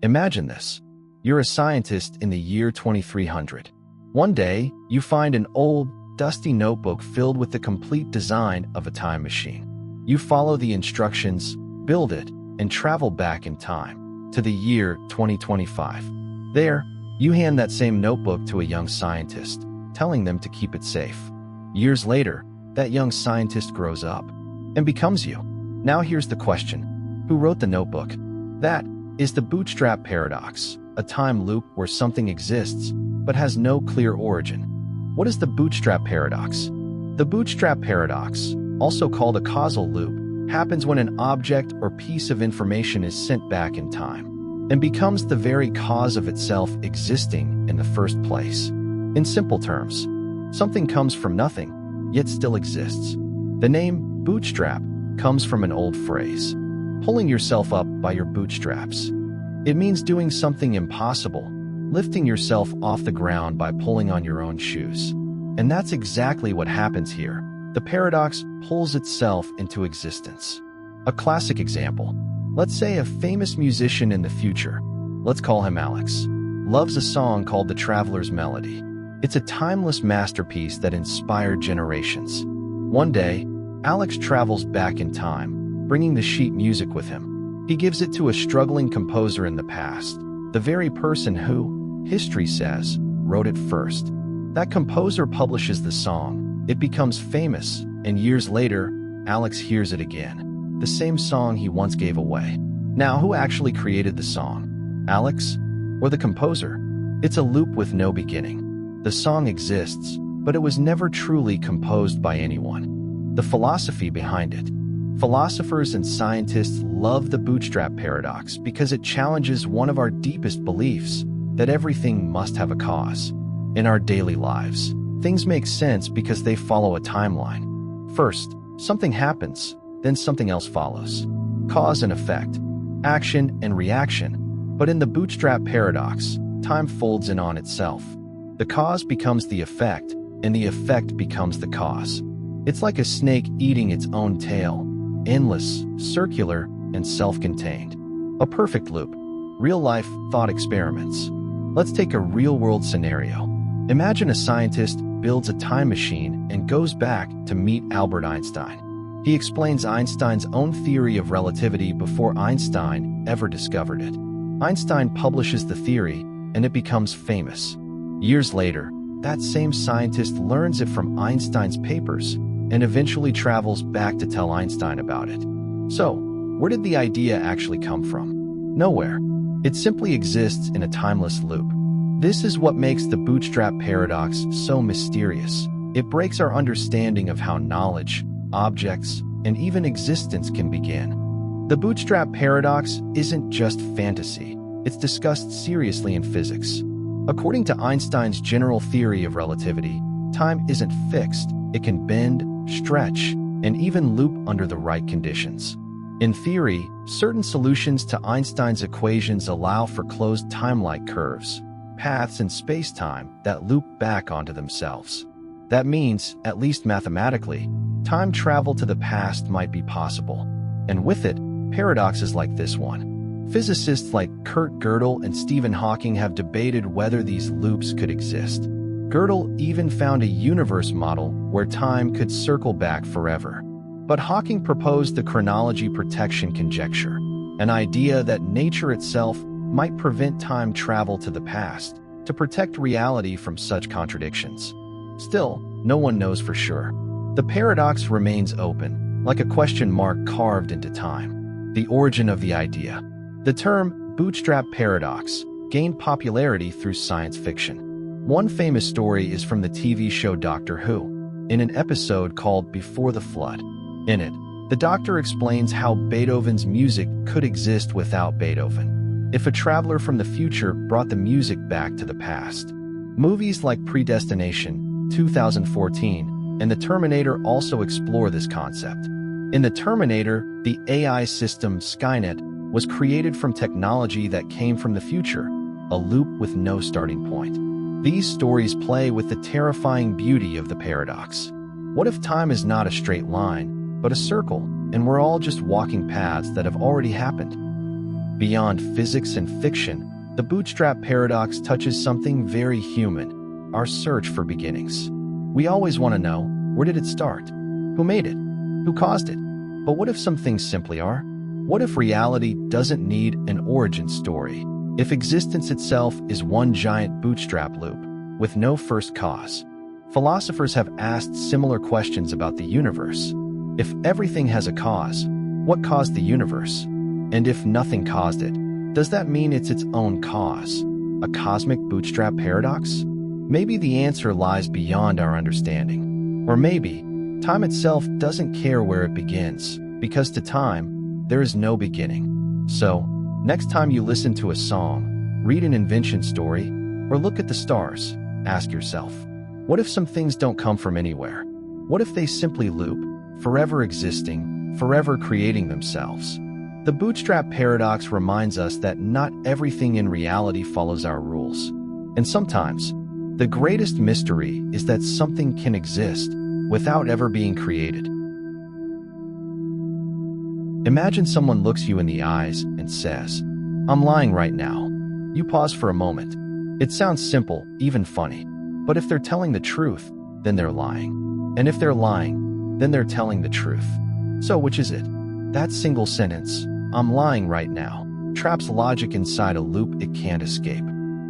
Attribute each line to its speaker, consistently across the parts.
Speaker 1: Imagine this. You're a scientist in the year 2300. One day, you find an old, dusty notebook filled with the complete design of a time machine. You follow the instructions, build it, and travel back in time to the year 2025. There, you hand that same notebook to a young scientist, telling them to keep it safe. Years later, that young scientist grows up and becomes you. Now here's the question. Who wrote the notebook? That is the Bootstrap Paradox, a time loop where something exists but has no clear origin. What is the Bootstrap Paradox? The Bootstrap Paradox, also called a causal loop, happens when an object or piece of information is sent back in time and becomes the very cause of itself existing in the first place. In simple terms, something comes from nothing, yet still exists. The name bootstrap comes from an old phrase, pulling yourself up by your bootstraps. It means doing something impossible, lifting yourself off the ground by pulling on your own shoes. And that's exactly what happens here. The paradox pulls itself into existence. A classic example. Let's say a famous musician in the future, let's call him Alex, loves a song called The Traveler's Melody. It's a timeless masterpiece that inspired generations. One day, Alex travels back in time, bringing the sheet music with him. He gives it to a struggling composer in the past, the very person who, history says, wrote it first. That composer publishes the song, it becomes famous, and years later, Alex hears it again. The same song he once gave away. Now, who actually created the song? Alex? Or the composer? It's a loop with no beginning. The song exists, but it was never truly composed by anyone. The philosophy behind it. Philosophers and scientists love the Bootstrap Paradox because it challenges one of our deepest beliefs, that everything must have a cause. In our daily lives, things make sense because they follow a timeline. First, something happens, then something else follows. Cause and effect, action and reaction. But in the Bootstrap Paradox, time folds in on itself. The cause becomes the effect, and the effect becomes the cause. It's like a snake eating its own tail, endless, circular, and self-contained. A perfect loop. Real-life thought experiments. Let's take a real-world scenario. Imagine a scientist builds a time machine and goes back to meet Albert Einstein. He explains Einstein's own theory of relativity before Einstein ever discovered it. Einstein publishes the theory, and it becomes famous. Years later, that same scientist learns it from Einstein's papers and eventually travels back to tell Einstein about it. So, where did the idea actually come from? Nowhere. It simply exists in a timeless loop. This is what makes the Bootstrap Paradox so mysterious. It breaks our understanding of how knowledge, objects, and even existence can begin. The Bootstrap Paradox isn't just fantasy. It's discussed seriously in physics. According to Einstein's general theory of relativity, time isn't fixed. It can bend, stretch, and even loop under the right conditions. In theory, certain solutions to Einstein's equations allow for closed time-like curves, paths in space-time that loop back onto themselves. That means, at least mathematically, time travel to the past might be possible. And with it, paradoxes like this one. Physicists like Kurt Gödel and Stephen Hawking have debated whether these loops could exist. Gödel even found a universe model where time could circle back forever. But Hawking proposed the chronology protection conjecture, an idea that nature itself might prevent time travel to the past to protect reality from such contradictions. Still, no one knows for sure. The paradox remains open, like a question mark carved into time. The origin of the idea. The term Bootstrap Paradox gained popularity through science fiction. One famous story is from the TV show Doctor Who, in an episode called Before the Flood. In it, the Doctor explains how Beethoven's music could exist without Beethoven, if a traveler from the future brought the music back to the past. Movies like Predestination, 2014, and The Terminator also explore this concept. In The Terminator, the AI system Skynet was created from technology that came from the future, a loop with no starting point. These stories play with the terrifying beauty of the paradox. What if time is not a straight line, but a circle, and we're all just walking paths that have already happened? Beyond physics and fiction, the Bootstrap Paradox touches something very human, our search for beginnings. We always want to know, where did it start? Who made it? Who caused it? But what if some things simply are? What if reality doesn't need an origin story? If existence itself is one giant bootstrap loop, with no first cause? Philosophers have asked similar questions about the universe. If everything has a cause, what caused the universe? And if nothing caused it, does that mean it's its own cause? A cosmic bootstrap paradox? Maybe the answer lies beyond our understanding. Or maybe, time itself doesn't care where it begins, because to time, there is no beginning. So, next time you listen to a song, read an invention story, or look at the stars, ask yourself, what if some things don't come from anywhere? What if they simply loop, forever existing, forever creating themselves? The Bootstrap Paradox reminds us that not everything in reality follows our rules. And sometimes, the greatest mystery is that something can exist without ever being created. Imagine someone looks you in the eyes and says, "I'm lying right now." You pause for a moment. It sounds simple, even funny. But if they're telling the truth, then they're lying. And if they're lying, then they're telling the truth. So which is it? That single sentence, "I'm lying right now," traps logic inside a loop it can't escape.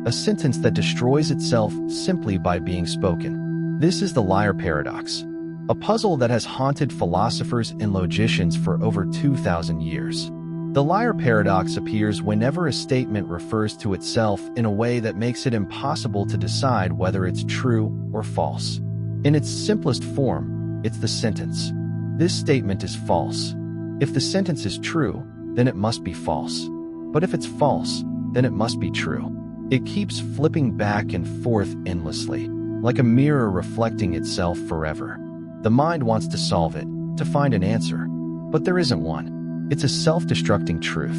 Speaker 1: A sentence that destroys itself simply by being spoken. This is the liar paradox, a puzzle that has haunted philosophers and logicians for over 2,000 years. The liar paradox appears whenever a statement refers to itself in a way that makes it impossible to decide whether it's true or false. In its simplest form, it's the sentence, "This statement is false." If the sentence is true, then it must be false. But if it's false, then it must be true. It keeps flipping back and forth endlessly, like a mirror reflecting itself forever. The mind wants to solve it, to find an answer. But there isn't one. It's a self-destructing truth.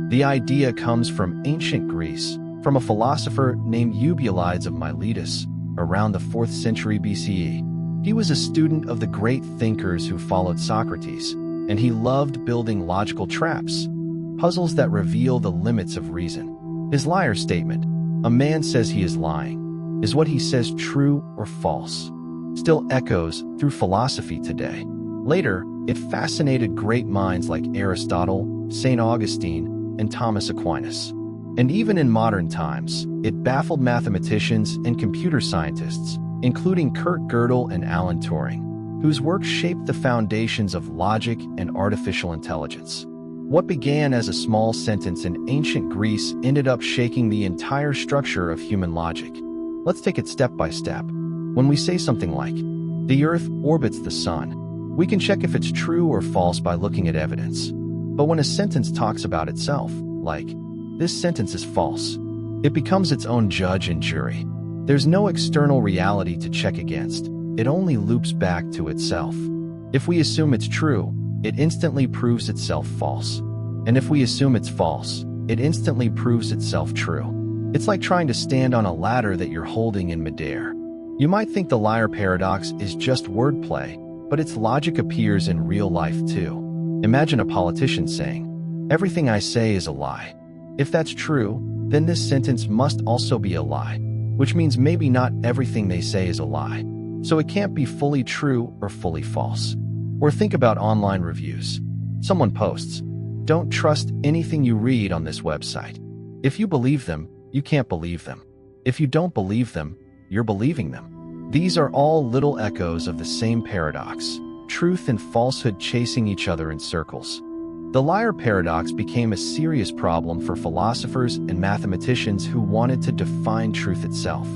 Speaker 1: The idea comes from ancient Greece, from a philosopher named Eubulides of Miletus, around the 4th century BCE. He was a student of the great thinkers who followed Socrates, and he loved building logical traps, puzzles that reveal the limits of reason. His liar statement, "A man says he is lying," is what he says true or false, still echoes through philosophy today. Later, it fascinated great minds like Aristotle, St. Augustine, and Thomas Aquinas. And even in modern times, it baffled mathematicians and computer scientists, including Kurt Gödel and Alan Turing, whose work shaped the foundations of logic and artificial intelligence. What began as a small sentence in ancient Greece ended up shaking the entire structure of human logic. Let's take it step by step. When we say something like, "The Earth orbits the Sun," we can check if it's true or false by looking at evidence. But when a sentence talks about itself, like, "This sentence is false," it becomes its own judge and jury. There's no external reality to check against. It only loops back to itself. If we assume it's true, it instantly proves itself false. And if we assume it's false, it instantly proves itself true. It's like trying to stand on a ladder that you're holding in midair. You might think the liar paradox is just wordplay, but its logic appears in real life too. Imagine a politician saying, "Everything I say is a lie." If that's true, then this sentence must also be a lie, which means maybe not everything they say is a lie. So it can't be fully true or fully false. Or think about online reviews. Someone posts, "Don't trust anything you read on this website." If you believe them, you can't believe them. If you don't believe them, you're believing them. These are all little echoes of the same paradox, truth and falsehood chasing each other in circles. The liar paradox became a serious problem for philosophers and mathematicians who wanted to define truth itself.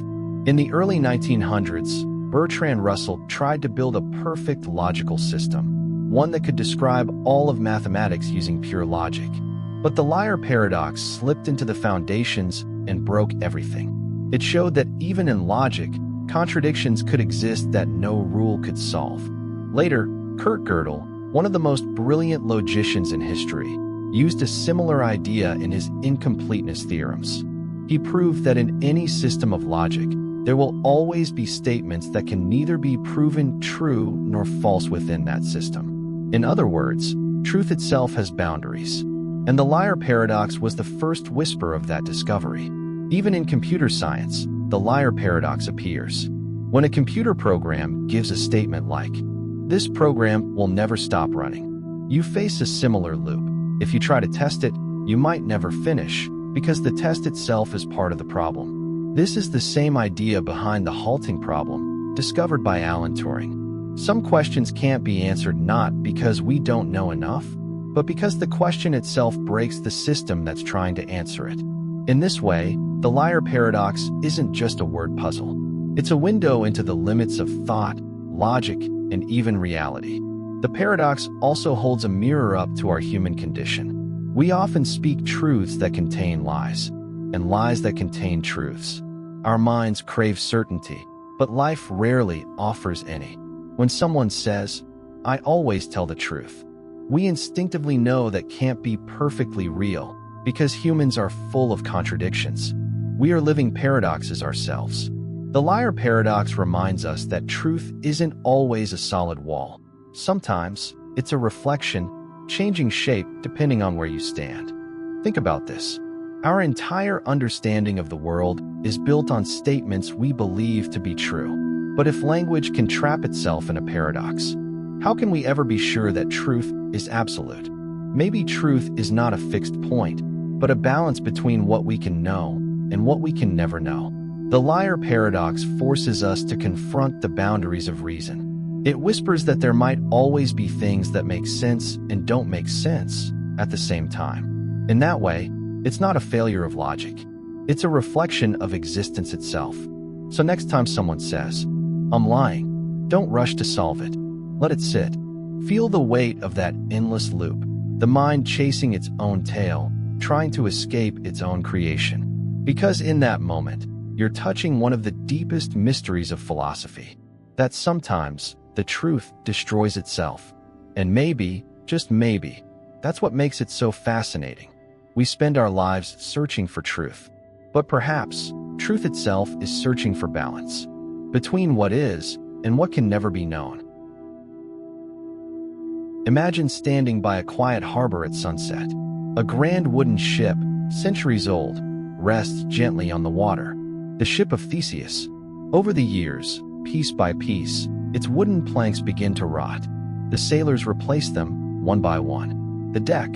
Speaker 1: In the early 1900s, Bertrand Russell tried to build a perfect logical system, one that could describe all of mathematics using pure logic. But the liar paradox slipped into the foundations and broke everything. It showed that even in logic, contradictions could exist that no rule could solve. Later, Kurt Gödel, one of the most brilliant logicians in history, used a similar idea in his incompleteness theorems. He proved that in any system of logic, there will always be statements that can neither be proven true nor false within that system. In other words, truth itself has boundaries. And the liar paradox was the first whisper of that discovery. Even in computer science, the liar paradox appears. When a computer program gives a statement like, "This program will never stop running," you face a similar loop. If you try to test it, you might never finish, because the test itself is part of the problem. This is the same idea behind the halting problem, discovered by Alan Turing. Some questions can't be answered not because we don't know enough, but because the question itself breaks the system that's trying to answer it. In this way, the liar paradox isn't just a word puzzle. It's a window into the limits of thought, logic, and even reality. The paradox also holds a mirror up to our human condition. We often speak truths that contain lies, and lies that contain truths. Our minds crave certainty, but life rarely offers any. When someone says, "I always tell the truth," we instinctively know that can't be perfectly real, because humans are full of contradictions. We are living paradoxes ourselves. The liar paradox reminds us that truth isn't always a solid wall. Sometimes, it's a reflection, changing shape depending on where you stand. Think about this. Our entire understanding of the world is built on statements we believe to be true. But if language can trap itself in a paradox, how can we ever be sure that truth is absolute? Maybe truth is not a fixed point, but a balance between what we can know and what we can never know. The liar paradox forces us to confront the boundaries of reason. It whispers that there might always be things that make sense and don't make sense at the same time. In that way, it's not a failure of logic. It's a reflection of existence itself. So next time someone says, "I'm lying," don't rush to solve it. Let it sit. Feel the weight of that endless loop, the mind chasing its own tail, trying to escape its own creation. Because in that moment, you're touching one of the deepest mysteries of philosophy, that sometimes the truth destroys itself. And maybe, just maybe, that's what makes it so fascinating. We spend our lives searching for truth, but perhaps truth itself is searching for balance between what is and what can never be known. Imagine standing by a quiet harbor at sunset. A grand wooden ship, centuries old, rests gently on the water. The ship of Theseus. Over the years, piece by piece, its wooden planks begin to rot. The sailors replace them, one by one. The deck,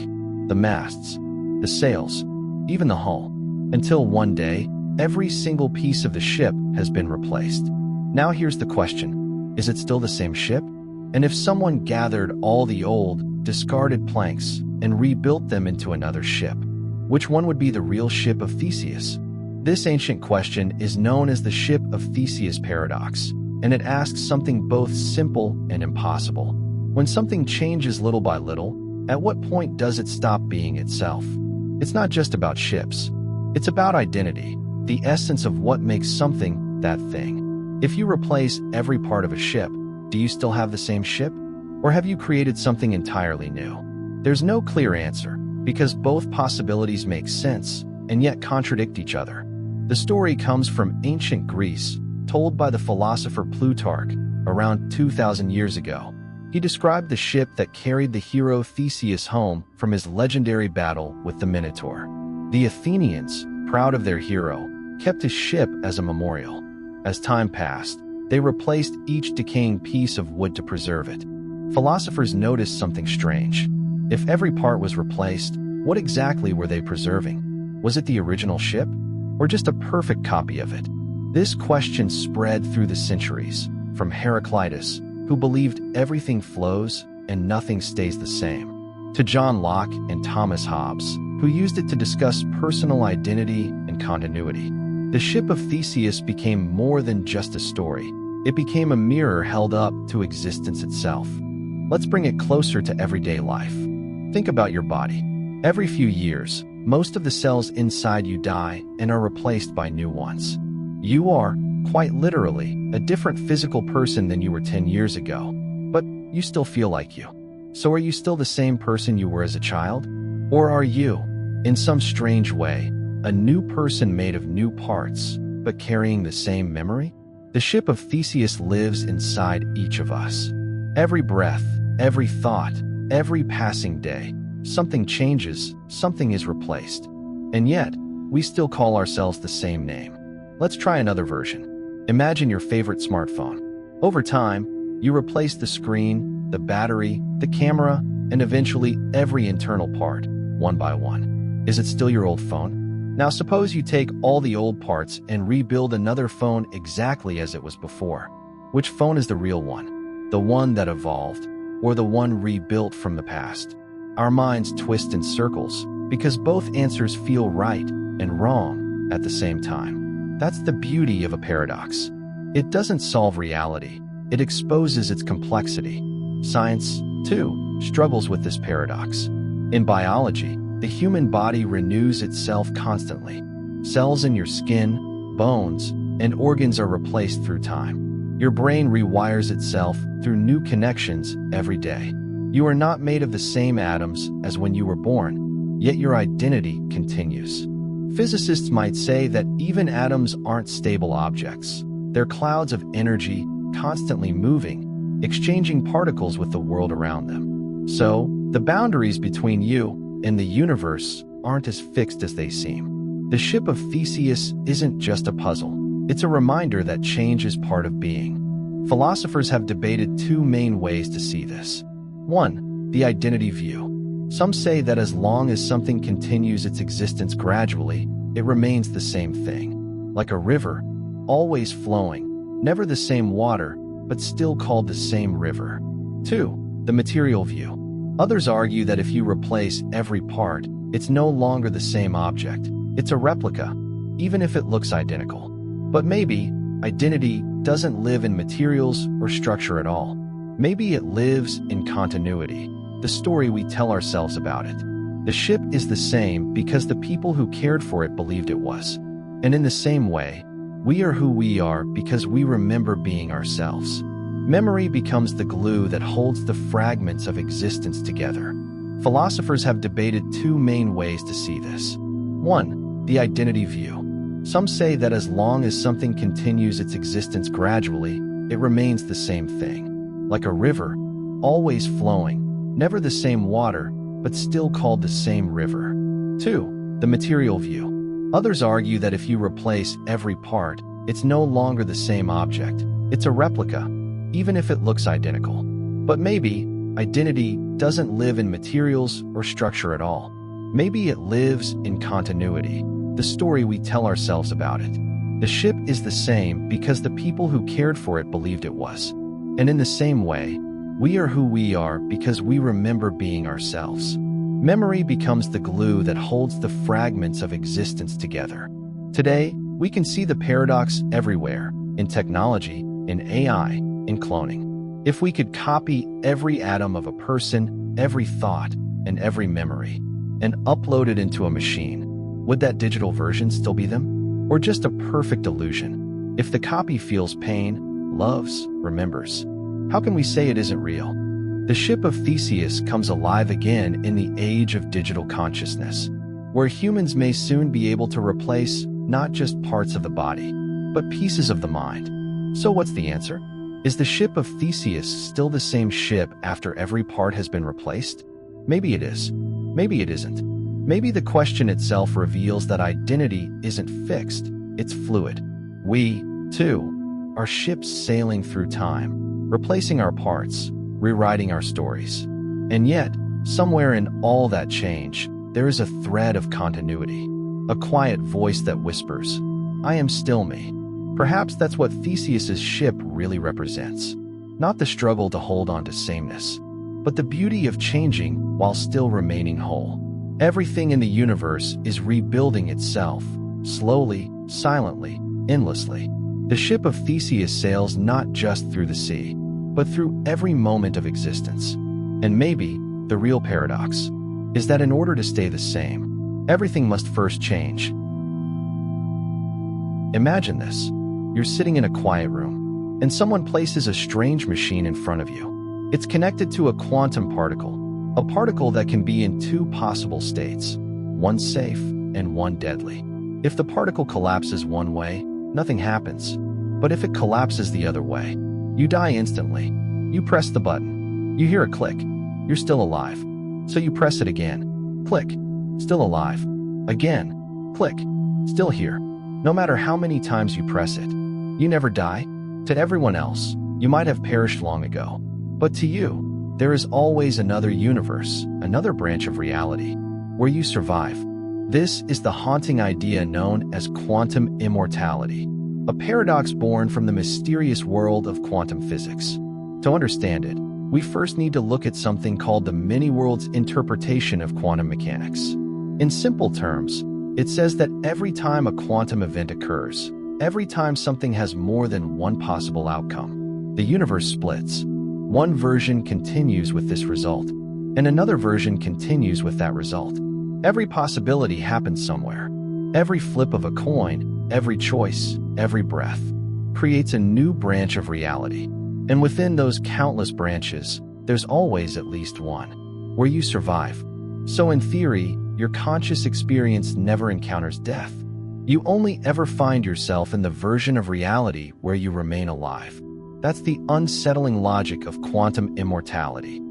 Speaker 1: the masts, the sails, even the hull. Until one day, every single piece of the ship has been replaced. Now here's the question. Is it still the same ship? And if someone gathered all the old, discarded planks and rebuilt them into another ship, which one would be the real ship of Theseus? This ancient question is known as the ship of Theseus paradox, and it asks something both simple and impossible. When something changes little by little, at what point does it stop being itself? It's not just about ships. It's about identity, the essence of what makes something that thing. If you replace every part of a ship, do you still have the same ship? Or have you created something entirely new? There's no clear answer, because both possibilities make sense and yet contradict each other. The story comes from ancient Greece, told by the philosopher Plutarch around 2,000 years ago. He described the ship that carried the hero Theseus home from his legendary battle with the Minotaur. The Athenians, proud of their hero, kept his ship as a memorial. As time passed, they replaced each decaying piece of wood to preserve it. Philosophers noticed something strange. If every part was replaced, what exactly were they preserving? Was it the original ship, or just a perfect copy of it? This question spread through the centuries, from Heraclitus, who believed everything flows and nothing stays the same, to John Locke and Thomas Hobbes, who used it to discuss personal identity and continuity. The ship of Theseus became more than just a story. It became a mirror held up to existence itself. Let's bring it closer to everyday life. Think about your body. Every few years, most of the cells inside you die and are replaced by new ones. You are, quite literally, a different physical person than you were 10 years ago, but you still feel like you. So are you still the same person you were as a child? Or are you, in some strange way, a new person made of new parts, but carrying the same memory? The ship of Theseus lives inside each of us. Every breath, every thought, every passing day, something changes, something is replaced. And yet, we still call ourselves the same name. Let's try another version. Imagine your favorite smartphone. Over time, you replace the screen, the battery, the camera, and eventually every internal part, one by one. Is it still your old phone? Now suppose you take all the old parts and rebuild another phone exactly as it was before. Which phone is the real one? The one that evolved, or the one rebuilt from the past? Our minds twist in circles because both answers feel right and wrong at the same time. That's the beauty of a paradox. It doesn't solve reality, it exposes its complexity. Science, too, struggles with this paradox. In biology, the human body renews itself constantly. Cells in your skin, bones, and organs are replaced through time. Your brain rewires itself through new connections every day. You are not made of the same atoms as when you were born, yet your identity continues. Physicists might say that even atoms aren't stable objects. They're clouds of energy, constantly moving, exchanging particles with the world around them. So, the boundaries between you and the universe aren't as fixed as they seem. The ship of Theseus isn't just a puzzle. It's a reminder that change is part of being. Philosophers have debated two main ways to see this. 1. The identity view. Some say that as long as something continues its existence gradually, it remains the same thing. Like a river, always flowing, never the same water, but still called the same river. 2. The material view. Others argue that if you replace every part, it's no longer the same object. It's a replica, even if it looks identical. But maybe identity doesn't live in materials or structure at all. Maybe it lives in continuity, the story we tell ourselves about it. The ship is the same because the people who cared for it believed it was. And in the same way, we are who we are because we remember being ourselves. Memory becomes the glue that holds the fragments of existence together. Philosophers have debated two main ways to see this. 1. The identity view. Some say that as long as something continues its existence gradually, it remains the same thing. Like a river, always flowing, never the same water, but still called the same river. 2. The material view. Others argue that if you replace every part, it's no longer the same object. It's a replica, even if it looks identical. But maybe identity doesn't live in materials or structure at all. Maybe it lives in continuity, the story we tell ourselves about it. The ship is the same because the people who cared for it believed it was. And in the same way, we are who we are because we remember being ourselves. Memory becomes the glue that holds the fragments of existence together. Today, we can see the paradox everywhere, in technology, in AI, in cloning. If we could copy every atom of a person, every thought, and every memory, and upload it into a machine, would that digital version still be them? Or just a perfect illusion? If the copy feels pain, loves, remembers, how can we say it isn't real? The ship of Theseus comes alive again in the age of digital consciousness, where humans may soon be able to replace not just parts of the body, but pieces of the mind. So what's the answer? Is the ship of Theseus still the same ship after every part has been replaced? Maybe it is. Maybe it isn't. Maybe the question itself reveals that identity isn't fixed, it's fluid. We, too, are ships sailing through time, replacing our parts, rewriting our stories. And yet, somewhere in all that change, there is a thread of continuity, a quiet voice that whispers, "I am still me." Perhaps that's what Theseus's ship really represents. Not the struggle to hold on to sameness, but the beauty of changing while still remaining whole. Everything in the universe is rebuilding itself, slowly, silently, endlessly. The ship of Theseus sails not just through the sea, but through every moment of existence. And maybe the real paradox is that in order to stay the same, everything must first change. Imagine this. You're sitting in a quiet room, and someone places a strange machine in front of you. It's connected to a quantum particle, a particle that can be in two possible states, one safe and one deadly. If the particle collapses one way, nothing happens. But if it collapses the other way, you die instantly. You press the button. You hear a click. You're still alive. So you press it again. Click. Still alive. Again. Click. Still here. No matter how many times you press it, you never die. To everyone else, you might have perished long ago. But to you, there is always another universe, another branch of reality, where you survive. This is the haunting idea known as quantum immortality, a paradox born from the mysterious world of quantum physics. To understand it, we first need to look at something called the many-worlds interpretation of quantum mechanics. In simple terms, it says that every time a quantum event occurs, every time something has more than one possible outcome, the universe splits. One version continues with this result, and another version continues with that result. Every possibility happens somewhere. Every flip of a coin, every choice, every breath, creates a new branch of reality. And within those countless branches, there's always at least one, where you survive. So in theory, your conscious experience never encounters death. You only ever find yourself in the version of reality where you remain alive. That's the unsettling logic of quantum immortality.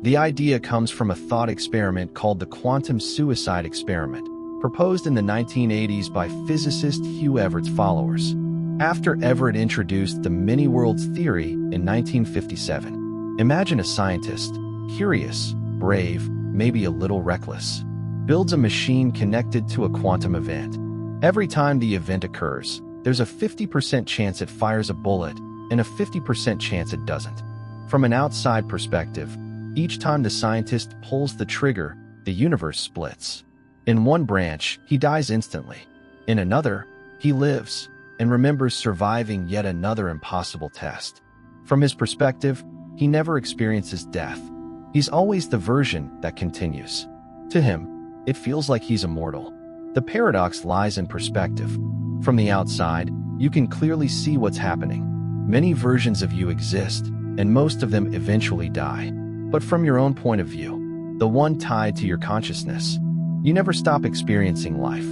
Speaker 1: The idea comes from a thought experiment called the quantum suicide experiment, proposed in the 1980s by physicist Hugh Everett's followers, after Everett introduced the many-worlds theory in 1957. Imagine a scientist, curious, brave, maybe a little reckless, builds a machine connected to a quantum event. Every time the event occurs, there's a 50% chance it fires a bullet and a 50% chance it doesn't. From an outside perspective, each time the scientist pulls the trigger, the universe splits. In one branch, he dies instantly. In another, he lives and remembers surviving yet another impossible test. From his perspective, he never experiences death. He's always the version that continues. To him, it feels like he's immortal. The paradox lies in perspective. From the outside, you can clearly see what's happening. Many versions of you exist, and most of them eventually die. But from your own point of view, the one tied to your consciousness, you never stop experiencing life.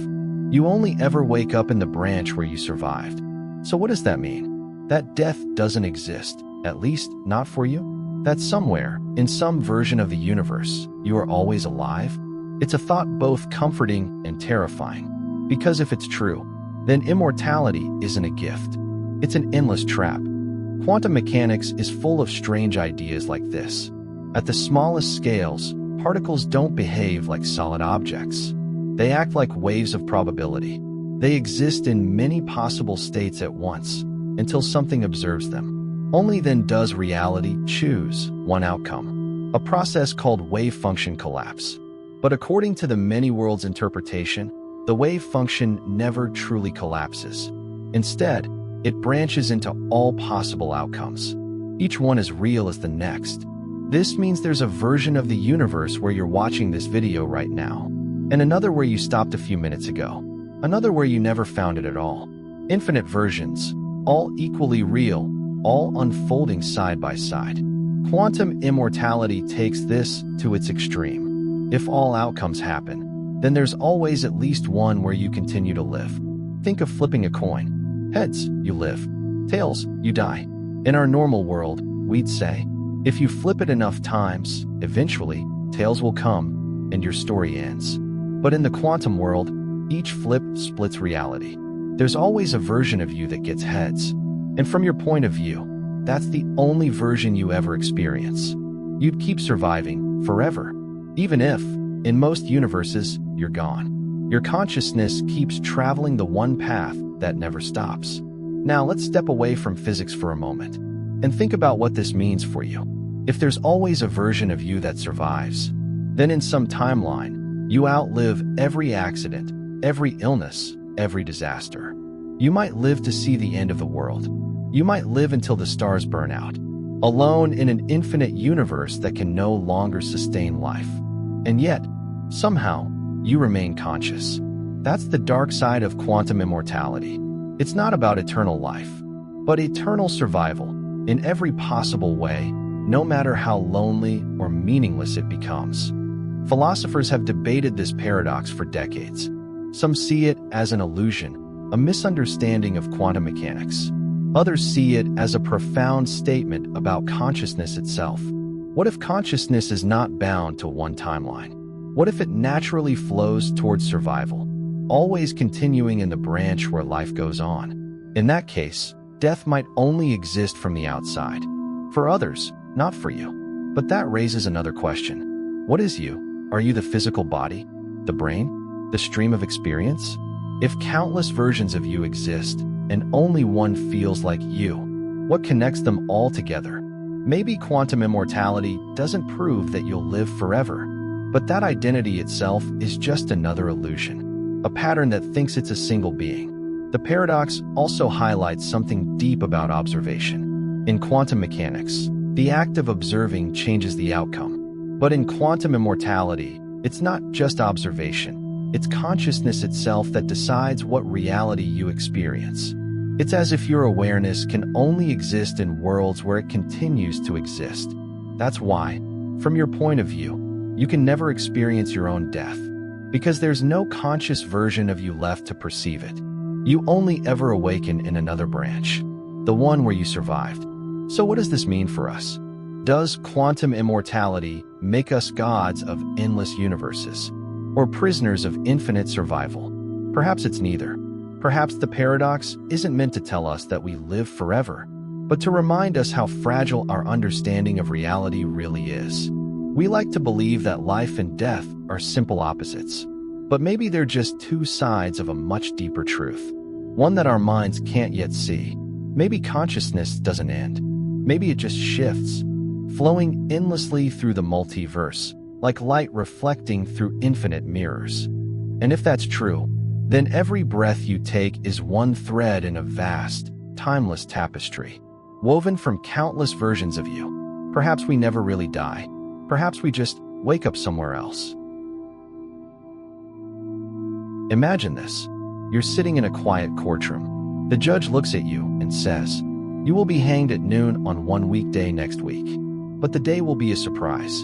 Speaker 1: You only ever wake up in the branch where you survived. So what does that mean? That death doesn't exist, at least not for you? That somewhere, in some version of the universe, you are always alive? It's a thought both comforting and terrifying. Because if it's true, then immortality isn't a gift. It's an endless trap. Quantum mechanics is full of strange ideas like this. At the smallest scales, particles don't behave like solid objects. They act like waves of probability. They exist in many possible states at once, until something observes them. Only then does reality choose one outcome, a process called wave function collapse. But according to the many-worlds interpretation, the wave function never truly collapses. Instead, it branches into all possible outcomes. Each one as real as the next. This means there's a version of the universe where you're watching this video right now, and another where you stopped a few minutes ago, another where you never found it at all. Infinite versions, all equally real, all unfolding side by side. Quantum immortality takes this to its extreme. If all outcomes happen, then there's always at least one where you continue to live. Think of flipping a coin. Heads, you live. Tails, you die. In our normal world, we'd say, if you flip it enough times, eventually, tails will come, and your story ends. But in the quantum world, each flip splits reality. There's always a version of you that gets heads. And from your point of view, that's the only version you ever experience. You'd keep surviving forever, even if, in most universes, you're gone. Your consciousness keeps traveling the one path that never stops. Now let's step away from physics for a moment and think about what this means for you. If there's always a version of you that survives, then in some timeline, you outlive every accident, every illness, every disaster. You might live to see the end of the world. You might live until the stars burn out, alone in an infinite universe that can no longer sustain life. And yet, somehow, you remain conscious. That's the dark side of quantum immortality. It's not about eternal life, but eternal survival in every possible way, no matter how lonely or meaningless it becomes. Philosophers have debated this paradox for decades. Some see it as an illusion, a misunderstanding of quantum mechanics. Others see it as a profound statement about consciousness itself. What if consciousness is not bound to one timeline? What if it naturally flows towards survival, always continuing in the branch where life goes on? In that case, death might only exist from the outside. For others, not for you. But that raises another question. What is you? Are you the physical body? The brain? The stream of experience? If countless versions of you exist, and only one feels like you, what connects them all together? Maybe quantum immortality doesn't prove that you'll live forever, but that identity itself is just another illusion, a pattern that thinks it's a single being. The paradox also highlights something deep about observation. In quantum mechanics, the act of observing changes the outcome. But in quantum immortality, it's not just observation. It's consciousness itself that decides what reality you experience. It's as if your awareness can only exist in worlds where it continues to exist. That's why, from your point of view, you can never experience your own death, because there's no conscious version of you left to perceive it. You only ever awaken in another branch, the one where you survived. So what does this mean for us? Does quantum immortality make us gods of endless universes, or prisoners of infinite survival? Perhaps it's neither. Perhaps the paradox isn't meant to tell us that we live forever, but to remind us how fragile our understanding of reality really is. We like to believe that life and death are simple opposites, but maybe they're just two sides of a much deeper truth, one that our minds can't yet see. Maybe consciousness doesn't end. Maybe it just shifts, flowing endlessly through the multiverse, like light reflecting through infinite mirrors. And if that's true, then every breath you take is one thread in a vast, timeless tapestry, woven from countless versions of you. Perhaps we never really die. Perhaps we just wake up somewhere else. Imagine this. You're sitting in a quiet courtroom. The judge looks at you and says, "You will be hanged at noon on one weekday next week." But the day will be a surprise.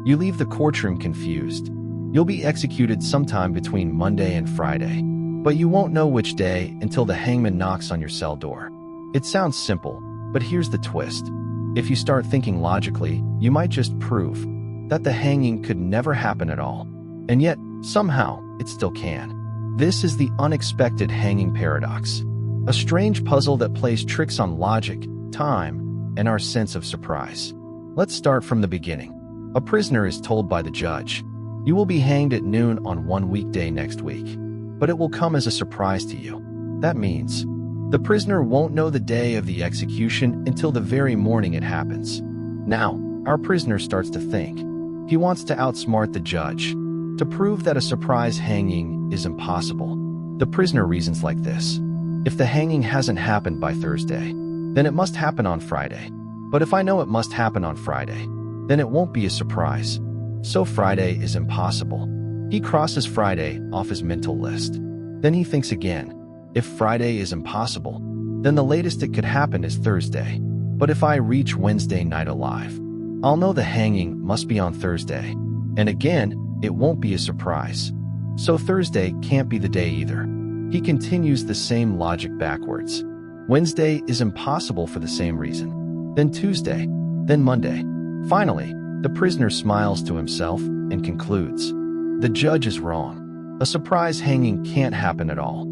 Speaker 1: You leave the courtroom confused. You'll be executed sometime between Monday and Friday, but you won't know which day until the hangman knocks on your cell door. It sounds simple, but here's the twist. If you start thinking logically, you might just prove that the hanging could never happen at all. And yet, somehow, it still can. This is the unexpected hanging paradox, a strange puzzle that plays tricks on logic, time, and our sense of surprise. Let's start from the beginning. A prisoner is told by the judge, "You will be hanged at noon on one weekday next week," but it will come as a surprise to you. That means the prisoner won't know the day of the execution until the very morning it happens. Now, our prisoner starts to think. He wants to outsmart the judge, to prove that a surprise hanging is impossible. The prisoner reasons like this. If the hanging hasn't happened by Thursday, then it must happen on Friday. But if I know it must happen on Friday, then it won't be a surprise. So Friday is impossible. He crosses Friday off his mental list. Then he thinks again. If Friday is impossible, then the latest it could happen is Thursday. But if I reach Wednesday night alive, I'll know the hanging must be on Thursday. And again, it won't be a surprise. So Thursday can't be the day either. He continues the same logic backwards. Wednesday is impossible for the same reason. Then Tuesday, then Monday. Finally, the prisoner smiles to himself and concludes. The judge is wrong. A surprise hanging can't happen at all.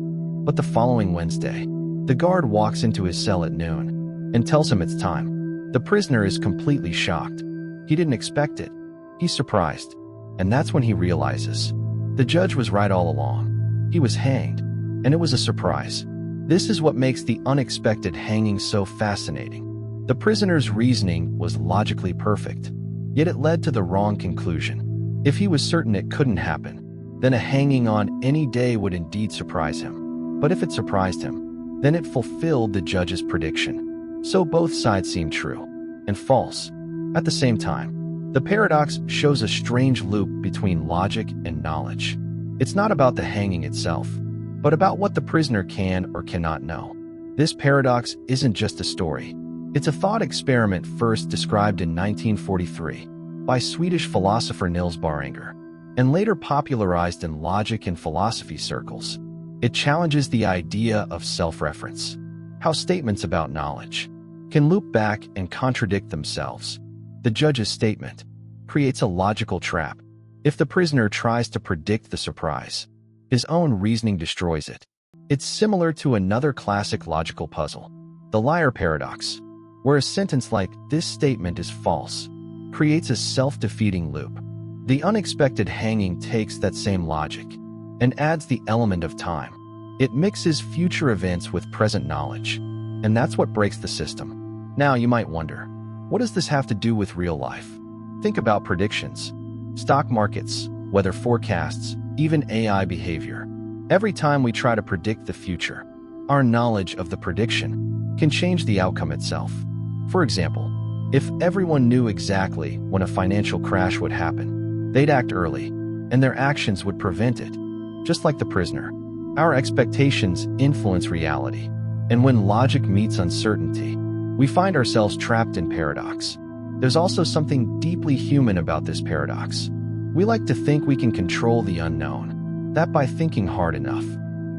Speaker 1: But the following Wednesday, the guard walks into his cell at noon and tells him it's time. The prisoner is completely shocked. He didn't expect it. He's surprised. And that's when he realizes. The judge was right all along. He was hanged. And it was a surprise. This is what makes the unexpected hanging so fascinating. The prisoner's reasoning was logically perfect, yet it led to the wrong conclusion. If he was certain it couldn't happen, then a hanging on any day would indeed surprise him. But if it surprised him, then it fulfilled the judge's prediction. So both sides seem true and false at the same time. The paradox shows a strange loop between logic and knowledge. It's not about the hanging itself, but about what the prisoner can or cannot know. This paradox isn't just a story. It's a thought experiment first described in 1943 by Swedish philosopher Niels Bohringer, and later popularized in logic and philosophy circles. It challenges the idea of self-reference, how statements about knowledge can loop back and contradict themselves. The judge's statement creates a logical trap. If the prisoner tries to predict the surprise, his own reasoning destroys it. It's similar to another classic logical puzzle, the liar paradox, where a sentence like "this statement is false" creates a self-defeating loop. The unexpected hanging takes that same logic and adds the element of time. It mixes future events with present knowledge, and that's what breaks the system. Now you might wonder, what does this have to do with real life? Think about predictions, stock markets, weather forecasts, even AI behavior. Every time we try to predict the future, our knowledge of the prediction can change the outcome itself. For example, if everyone knew exactly when a financial crash would happen, they'd act early, and their actions would prevent it. Just like the prisoner, our expectations influence reality, and when logic meets uncertainty, we find ourselves trapped in paradox. There's also something deeply human about this paradox. We like to think we can control the unknown, that by thinking hard enough,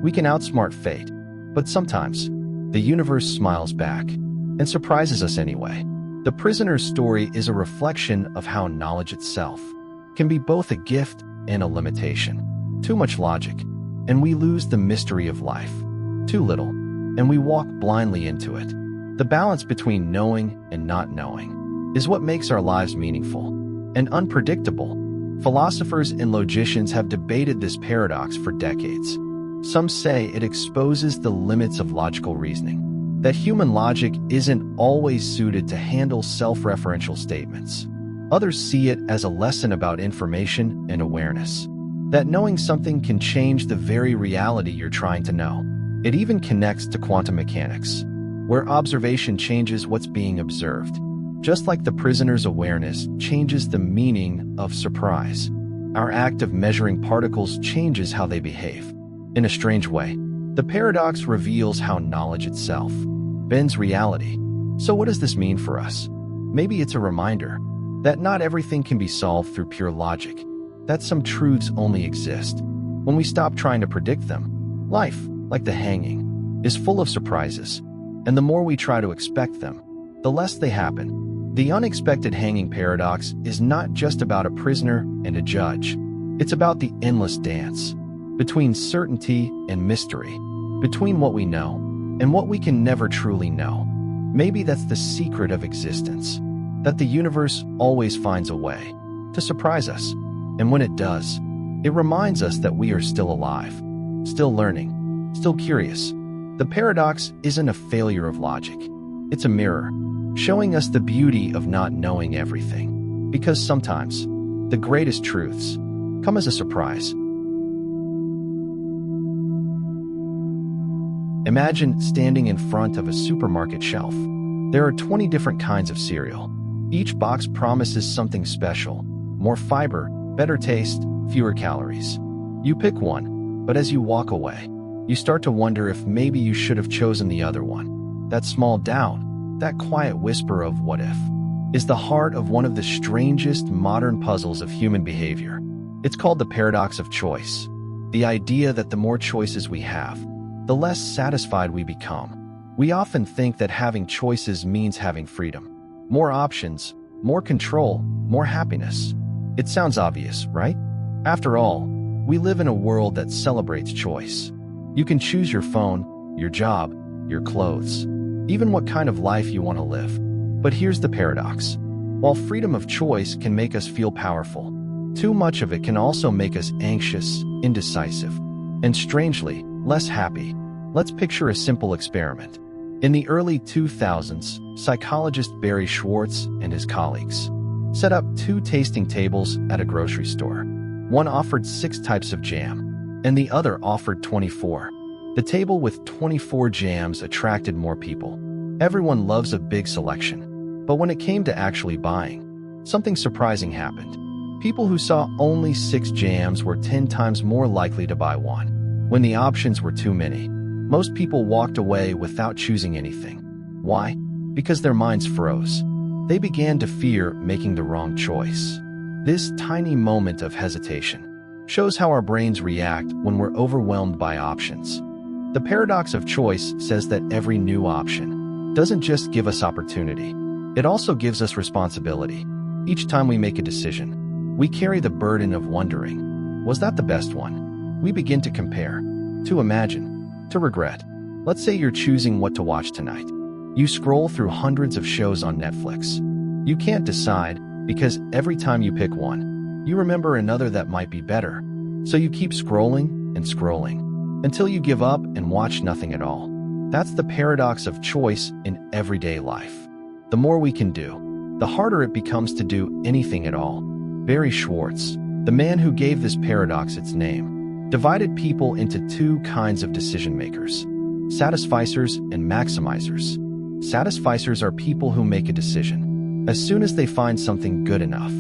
Speaker 1: we can outsmart fate. But sometimes, the universe smiles back and surprises us anyway. The prisoner's story is a reflection of how knowledge itself can be both a gift and a limitation. Too much logic, and we lose the mystery of life. Too little, and we walk blindly into it. The balance between knowing and not knowing is what makes our lives meaningful and unpredictable. Philosophers and logicians have debated this paradox for decades. Some say it exposes the limits of logical reasoning, that human logic isn't always suited to handle self-referential statements. Others see it as a lesson about information and awareness, that knowing something can change the very reality you're trying to know. It even connects to quantum mechanics, where observation changes what's being observed. Just like the prisoner's awareness changes the meaning of surprise, our act of measuring particles changes how they behave. In a strange way, the paradox reveals how knowledge itself bends reality. So what does this mean for us? Maybe it's a reminder that not everything can be solved through pure logic, that some truths only exist when we stop trying to predict them. Life, like the hanging, is full of surprises, and the more we try to expect them, the less they happen. The unexpected hanging paradox is not just about a prisoner and a judge. It's about the endless dance between certainty and mystery, between what we know and what we can never truly know. Maybe that's the secret of existence, that the universe always finds a way to surprise us. And when it does, it reminds us that we are still alive, still learning, still curious. The paradox isn't a failure of logic. It's a mirror, showing us the beauty of not knowing everything. Because sometimes, the greatest truths come as a surprise. Imagine standing in front of a supermarket shelf. There are 20 different kinds of cereal. Each box promises something special: more fiber, better taste, fewer calories. You pick one, but as you walk away, you start to wonder if maybe you should have chosen the other one. That small doubt, that quiet whisper of "what if," is the heart of one of the strangest modern puzzles of human behavior. It's called the paradox of choice. The idea that the more choices we have, the less satisfied we become. We often think that having choices means having freedom. More options, more control, more happiness. It sounds obvious, right? After all, we live in a world that celebrates choice. You can choose your phone, your job, your clothes, even what kind of life you want to live. But here's the paradox. While freedom of choice can make us feel powerful, too much of it can also make us anxious, indecisive, and strangely, less happy. Let's picture a simple experiment. In the early 2000s, psychologist Barry Schwartz and his colleagues set up 2 tasting tables at a grocery store. One offered 6 types of jam, and the other offered 24. The table with 24 jams attracted more people. Everyone loves a big selection. But when it came to actually buying, something surprising happened. People who saw only 6 jams were 10 times more likely to buy one. When the options were too many, most people walked away without choosing anything. Why? Because their minds froze. They began to fear making the wrong choice. This tiny moment of hesitation shows how our brains react when we're overwhelmed by options. The paradox of choice says that every new option doesn't just give us opportunity, it also gives us responsibility. Each time we make a decision, we carry the burden of wondering, was that the best one? We begin to compare, to imagine, to regret. Let's say you're choosing what to watch tonight. You scroll through hundreds of shows on Netflix. You can't decide because every time you pick one, you remember another that might be better. So you keep scrolling and scrolling until you give up and watch nothing at all. That's the paradox of choice in everyday life. The more we can do, the harder it becomes to do anything at all. Barry Schwartz, the man who gave this paradox its name, divided people into two kinds of decision makers: satisficers and maximizers. Satisficers are people who make a decision as soon as they find something good enough.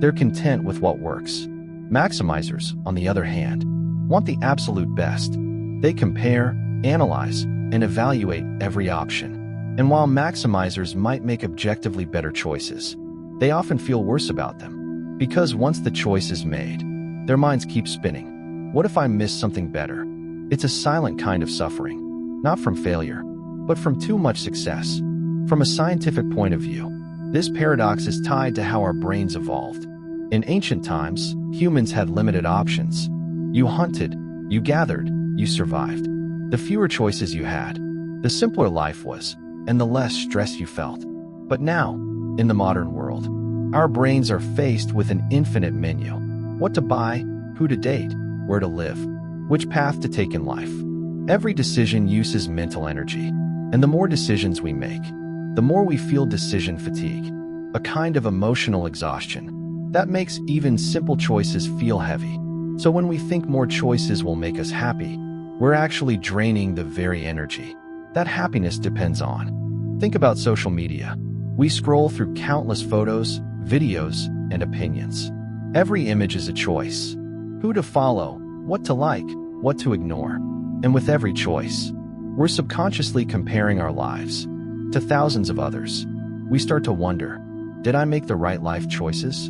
Speaker 1: They're content with what works. Maximizers, on the other hand, want the absolute best. They compare, analyze, and evaluate every option. And while maximizers might make objectively better choices, they often feel worse about them. Because once the choice is made, their minds keep spinning. What if I miss something better? It's a silent kind of suffering, not from failure, but from too much success. From a scientific point of view, this paradox is tied to how our brains evolved. In ancient times, humans had limited options. You hunted, you gathered, you survived. The fewer choices you had, the simpler life was, and the less stress you felt. But now, in the modern world, our brains are faced with an infinite menu. What to buy, who to date, where to live, which path to take in life. Every decision uses mental energy, and the more decisions we make, the more we feel decision fatigue, a kind of emotional exhaustion that makes even simple choices feel heavy. So when we think more choices will make us happy, we're actually draining the very energy that happiness depends on. Think about social media. We scroll through countless photos, videos, and opinions. Every image is a choice. Who to follow, what to like, what to ignore. And with every choice, we're subconsciously comparing our lives to thousands of others. We start to wonder, did I make the right life choices?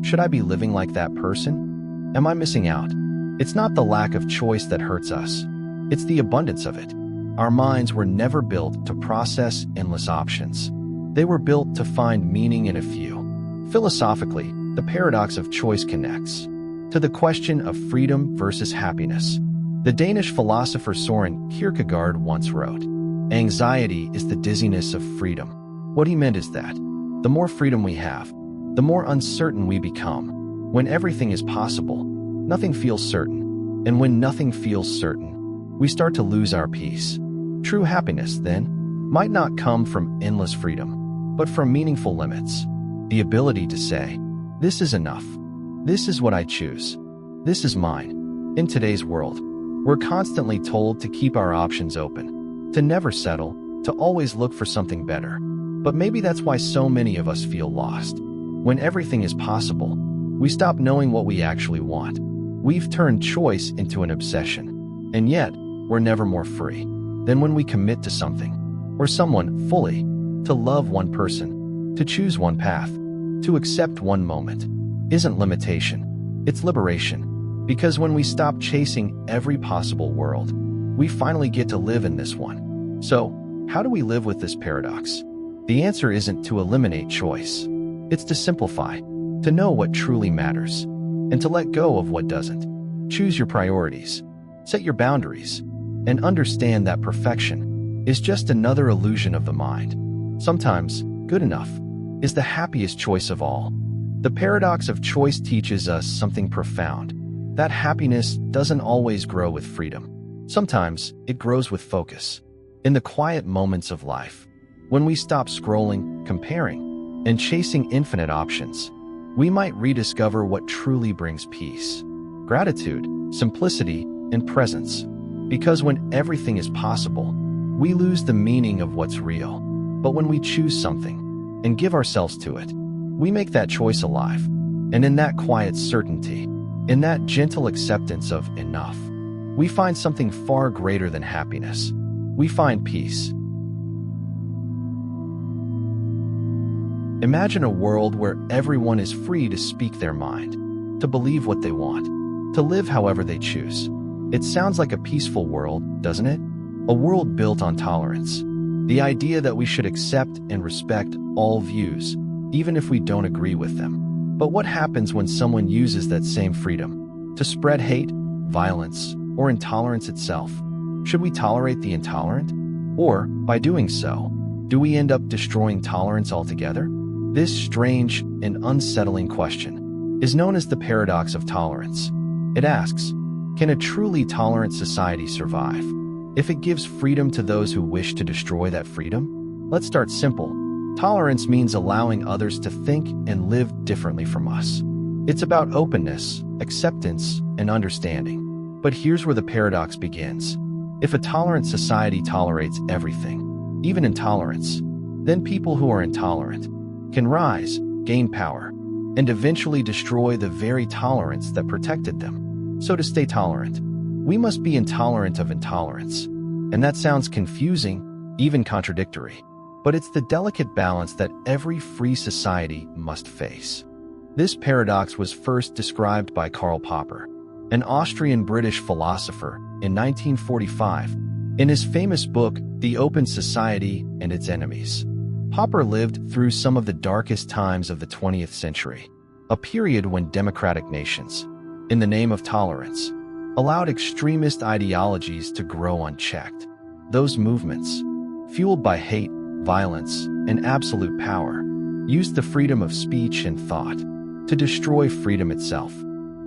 Speaker 1: Should I be living like that person? Am I missing out? It's not the lack of choice that hurts us. It's the abundance of it. Our minds were never built to process endless options. They were built to find meaning in a few. Philosophically, the paradox of choice connects to the question of freedom versus happiness. The Danish philosopher Søren Kierkegaard once wrote, "Anxiety is the dizziness of freedom." What he meant is that the more freedom we have, the more uncertain we become. When everything is possible, nothing feels certain. And when nothing feels certain, we start to lose our peace. True happiness, then, might not come from endless freedom, but from meaningful limits. The ability to say, this is enough. This is what I choose. This is mine. In today's world, we're constantly told to keep our options open, to never settle, to always look for something better. But maybe that's why so many of us feel lost. When everything is possible, we stop knowing what we actually want. We've turned choice into an obsession. And yet, we're never more free than when we commit to something or someone fully, to love one person, to choose one path, to accept one moment. Isn't limitation, it's liberation. Because when we stop chasing every possible world, we finally get to live in this one. So, how do we live with this paradox? The answer isn't to eliminate choice. It's to simplify, to know what truly matters, and to let go of what doesn't. Choose your priorities, set your boundaries, and understand that perfection is just another illusion of the mind. Sometimes, good enough is the happiest choice of all. The paradox of choice teaches us something profound, that happiness doesn't always grow with freedom. Sometimes, it grows with focus. In the quiet moments of life, when we stop scrolling, comparing, and chasing infinite options, we might rediscover what truly brings peace, gratitude, simplicity, and presence. Because when everything is possible, we lose the meaning of what's real. But when we choose something and give ourselves to it, we make that choice alive. And in that quiet certainty, in that gentle acceptance of enough, we find something far greater than happiness. We find peace. Imagine a world where everyone is free to speak their mind, to believe what they want, to live however they choose. It sounds like a peaceful world, doesn't it? A world built on tolerance. The idea that we should accept and respect all views, even if we don't agree with them. But what happens when someone uses that same freedom to spread hate, violence, or intolerance itself? Should we tolerate the intolerant? Or, by doing so, do we end up destroying tolerance altogether? This strange and unsettling question is known as the paradox of tolerance. It asks, can a truly tolerant society survive if it gives freedom to those who wish to destroy that freedom? Let's start simple. Tolerance means allowing others to think and live differently from us. It's about openness, acceptance, and understanding. But here's where the paradox begins. If a tolerant society tolerates everything, even intolerance, then people who are intolerant can rise, gain power, and eventually destroy the very tolerance that protected them. So to stay tolerant, we must be intolerant of intolerance. And that sounds confusing, even contradictory. But it's the delicate balance that every free society must face. This paradox was first described by Karl Popper, an Austrian-British philosopher, in 1945, in his famous book, The Open Society and Its Enemies. Popper lived through some of the darkest times of the 20th century, a period when democratic nations, in the name of tolerance, allowed extremist ideologies to grow unchecked. Those movements, fueled by hate, violence, and absolute power, used the freedom of speech and thought to destroy freedom itself.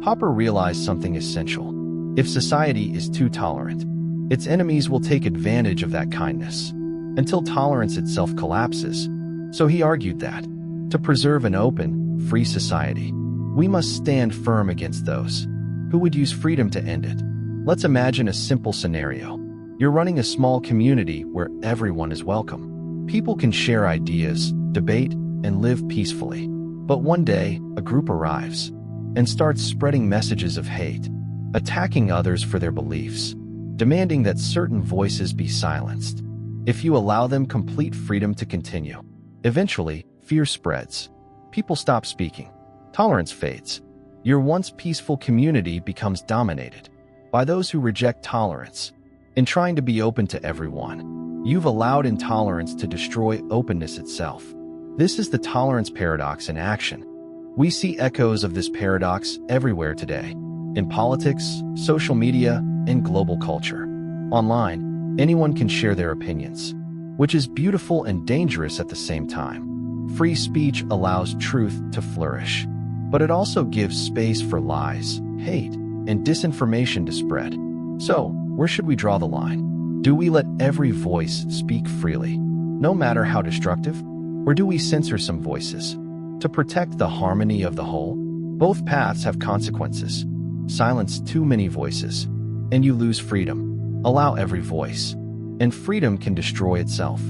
Speaker 1: Popper realized something essential. If society is too tolerant, its enemies will take advantage of that kindness until tolerance itself collapses. So he argued that, to preserve an open, free society, we must stand firm against those who would use freedom to end it. Let's imagine a simple scenario. You're running a small community where everyone is welcome. People can share ideas, debate, and live peacefully. But one day, a group arrives and starts spreading messages of hate, attacking others for their beliefs, demanding that certain voices be silenced. If you allow them complete freedom to continue, eventually, fear spreads. People stop speaking. Tolerance fades. Your once peaceful community becomes dominated by those who reject tolerance. In trying to be open to everyone, you've allowed intolerance to destroy openness itself. This is the tolerance paradox in action. We see echoes of this paradox everywhere today, in politics, social media, and global culture. Online, anyone can share their opinions, which is beautiful and dangerous at the same time. Free speech allows truth to flourish, but it also gives space for lies, hate, and disinformation to spread. So, where should we draw the line? Do we let every voice speak freely, no matter how destructive? Or do we censor some voices to protect the harmony of the whole? Both paths have consequences. Silence too many voices, and you lose freedom. Allow every voice, and freedom can destroy itself.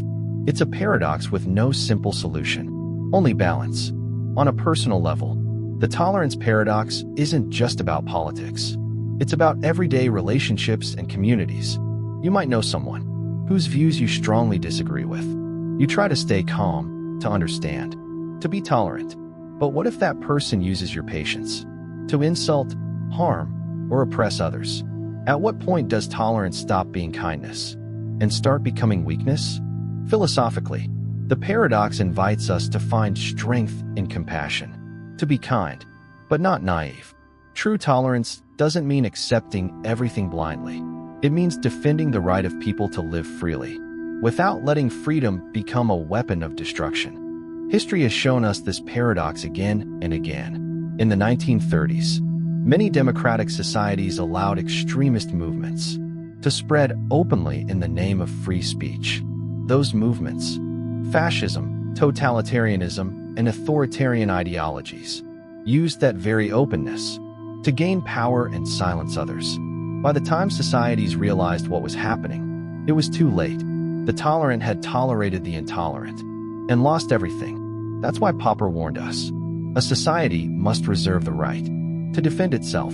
Speaker 1: It's a paradox with no simple solution, only balance. On a personal level, the tolerance paradox isn't just about politics. It's about everyday relationships and communities. You might know someone whose views you strongly disagree with. You try to stay calm, to understand, to be tolerant. But what if that person uses your patience to insult, harm, or oppress others? At what point does tolerance stop being kindness and start becoming weakness? Philosophically, the paradox invites us to find strength in compassion, to be kind, but not naive. True tolerance doesn't mean accepting everything blindly. It means defending the right of people to live freely, without letting freedom become a weapon of destruction. History has shown us this paradox again and again. In the 1930s, many democratic societies allowed extremist movements to spread openly in the name of free speech. Those movements, fascism, totalitarianism, and authoritarian ideologies, used that very openness to gain power and silence others. By the time societies realized what was happening, it was too late. The tolerant had tolerated the intolerant and lost everything. That's why Popper warned us. A society must reserve the right to defend itself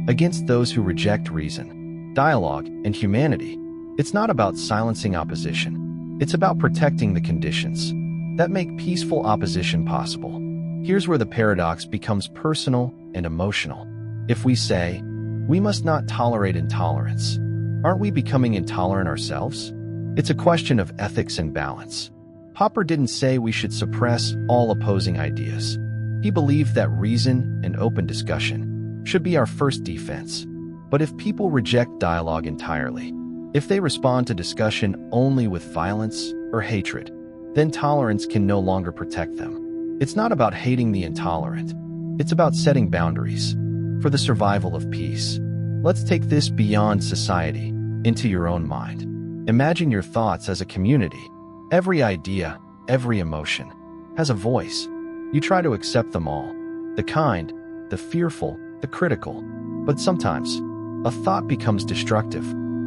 Speaker 1: against those who reject reason, dialogue, and humanity. It's not about silencing opposition. It's about protecting the conditions that make peaceful opposition possible. Here's where the paradox becomes personal and emotional. If we say, we must not tolerate intolerance, aren't we becoming intolerant ourselves? It's a question of ethics and balance. Popper didn't say we should suppress all opposing ideas. He believed that reason and open discussion should be our first defense. But if people reject dialogue entirely, if they respond to discussion only with violence or hatred, then tolerance can no longer protect them. It's not about hating the intolerant. It's about setting boundaries for the survival of peace. Let's take this beyond society into your own mind. Imagine your thoughts as a community. Every idea, every emotion has a voice. You try to accept them all, the kind, the fearful, the critical. But sometimes, a thought becomes destructive.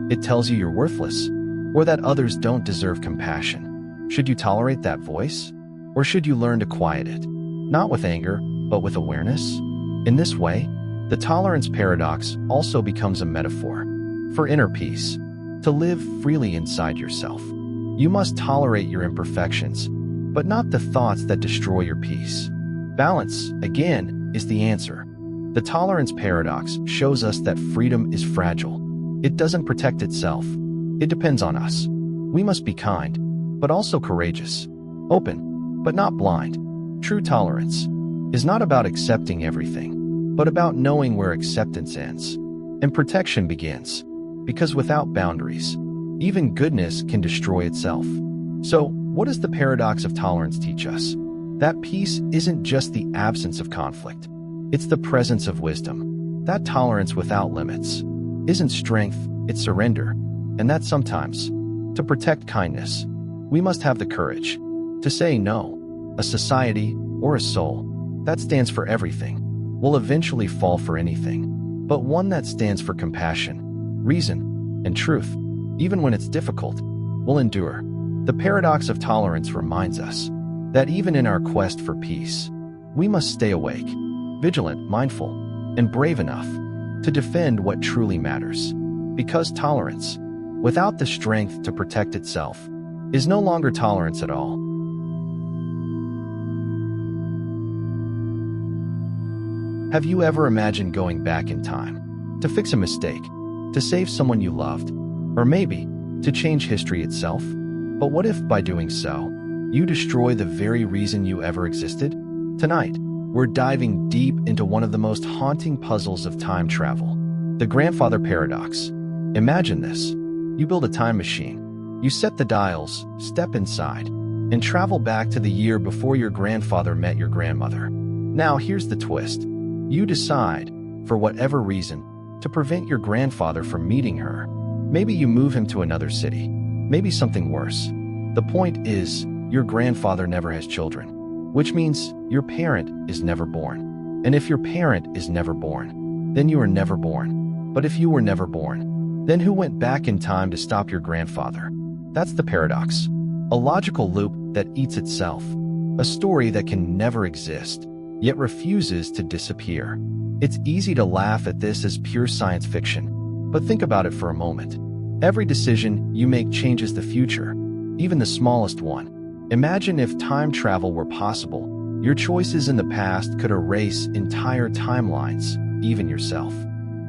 Speaker 1: It tells you you're worthless, or that others don't deserve compassion. Should you tolerate that voice? Or should you learn to quiet it? Not with anger, but with awareness? In this way, the tolerance paradox also becomes a metaphor for inner peace. To live freely inside yourself, you must tolerate your imperfections, but not the thoughts that destroy your peace. Balance, again, is the answer. The tolerance paradox shows us that freedom is fragile. It doesn't protect itself. It depends on us. We must be kind, but also courageous. Open, but not blind. True tolerance is not about accepting everything, but about knowing where acceptance ends and protection begins. Because without boundaries, even goodness can destroy itself. So, what does the paradox of tolerance teach us? That peace isn't just the absence of conflict. It's the presence of wisdom. That tolerance without limits isn't strength, it's surrender. And that sometimes, to protect kindness, we must have the courage to say no. A society or a soul that stands for everything will eventually fall for anything, but one that stands for compassion, reason, and truth, even when it's difficult, will endure. The paradox of tolerance reminds us that even in our quest for peace, we must stay awake, vigilant, mindful, and brave enough to defend what truly matters. Because tolerance, without the strength to protect itself, is no longer tolerance at all. Have you ever imagined going back in time to fix a mistake, to save someone you loved, or maybe to change history itself? But what if, by doing so, you destroy the very reason you ever existed? Tonight, we're diving deep into one of the most haunting puzzles of time travel, the grandfather paradox. Imagine this. You build a time machine. You set the dials, step inside, and travel back to the year before your grandfather met your grandmother. Now, here's the twist. You decide, for whatever reason, to prevent your grandfather from meeting her. Maybe you move him to another city. Maybe something worse. The point is, your grandfather never has children, which means your parent is never born. And if your parent is never born, then you are never born. But if you were never born, then who went back in time to stop your grandfather? That's the paradox. A logical loop that eats itself. A story that can never exist, yet refuses to disappear. It's easy to laugh at this as pure science fiction, but think about it for a moment. Every decision you make changes the future, even the smallest one. Imagine if time travel were possible. Your choices in the past could erase entire timelines, even yourself.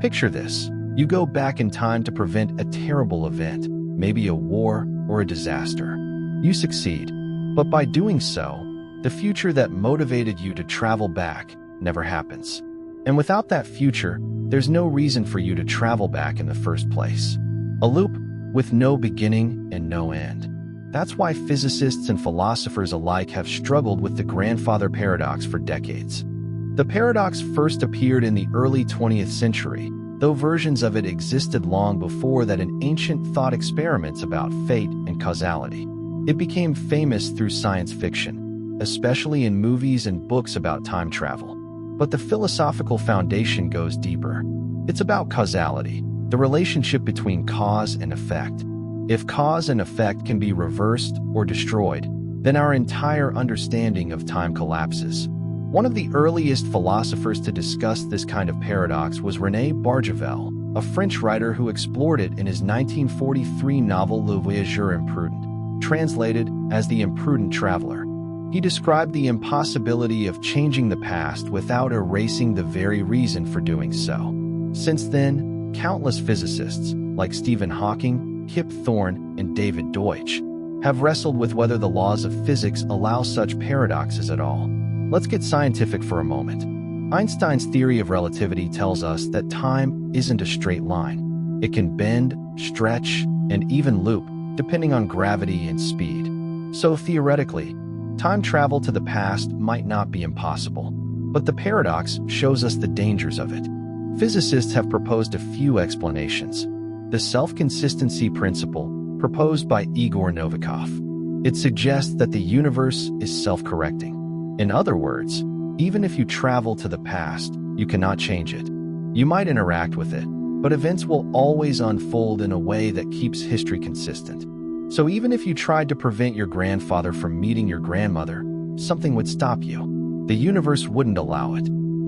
Speaker 1: Picture this. You go back in time to prevent a terrible event, maybe a war or a disaster. You succeed, but by doing so, the future that motivated you to travel back never happens. And without that future, there's no reason for you to travel back in the first place. A loop with no beginning and no end. That's why physicists and philosophers alike have struggled with the grandfather paradox for decades. The paradox first appeared in the early 20th century, though versions of it existed long before that in ancient thought experiments about fate and causality. It became famous through science fiction, especially in movies and books about time travel. But the philosophical foundation goes deeper. It's about causality, the relationship between cause and effect. If cause and effect can be reversed or destroyed, then our entire understanding of time collapses. One of the earliest philosophers to discuss this kind of paradox was René Barjavel, a French writer who explored it in his 1943 novel Le Voyageur Imprudent, translated as The Imprudent Traveler. He described the impossibility of changing the past without erasing the very reason for doing so. Since then, countless physicists, like Stephen Hawking, Kip Thorne, and David Deutsch, have wrestled with whether the laws of physics allow such paradoxes at all. Let's get scientific for a moment. Einstein's theory of relativity tells us that time isn't a straight line. It can bend, stretch, and even loop, depending on gravity and speed. So theoretically, time travel to the past might not be impossible. But the paradox shows us the dangers of it. Physicists have proposed a few explanations. The self-consistency principle, proposed by Igor Novikov. It suggests that the universe is self-correcting. In other words, even if you travel to the past, you cannot change it. You might interact with it, but events will always unfold in a way that keeps history consistent. So even if you tried to prevent your grandfather from meeting your grandmother, something would stop you. The universe wouldn't allow it.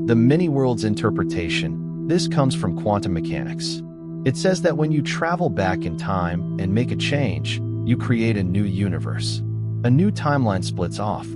Speaker 1: The many-worlds interpretation, this comes from quantum mechanics. It says that when you travel back in time and make a change, you create a new universe. A new timeline splits off.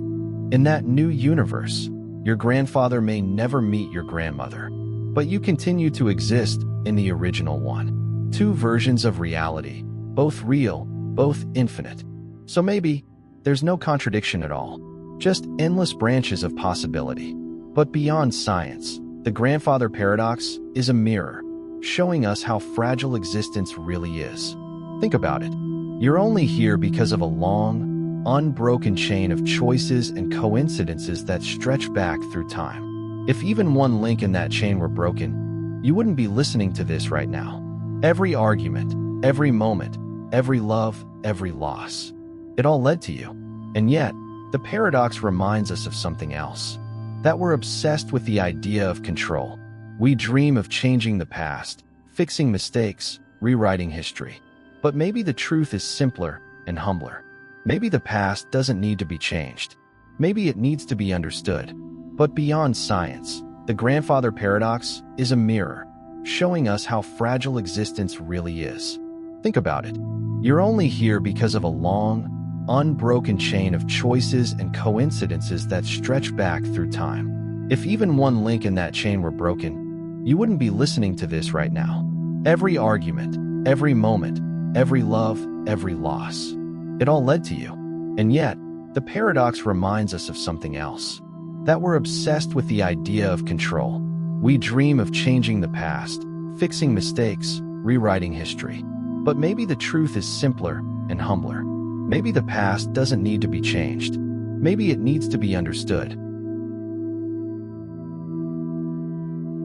Speaker 1: In that new universe, your grandfather may never meet your grandmother, but you continue to exist in the original one. Two versions of reality, both real, both infinite. So maybe there's no contradiction at all, just endless branches of possibility. But beyond science, the grandfather paradox is a mirror, showing us how fragile existence really is. Think about it. You're only here because of a long, unbroken chain of choices and coincidences that stretch back through time. If even one link in that chain were broken, you wouldn't be listening to this right now. Every argument, every moment, every love, every loss, it all led to you. And yet, the paradox reminds us of something else. That we're obsessed with the idea of control. We dream of changing the past, fixing mistakes, rewriting history. But maybe the truth is simpler and humbler. Maybe the past doesn't need to be changed. Maybe it needs to be understood. But beyond science, the grandfather paradox is a mirror, showing us how fragile existence really is. Think about it. You're only here because of a long, unbroken chain of choices and coincidences that stretch back through time. If even one link in that chain were broken, you wouldn't be listening to this right now. Every argument, every moment, every love, every loss, it all led to you. And yet, the paradox reminds us of something else. That we're obsessed with the idea of control. We dream of changing the past, fixing mistakes, rewriting history. But maybe the truth is simpler and humbler. Maybe the past doesn't need to be changed. Maybe it needs to be understood.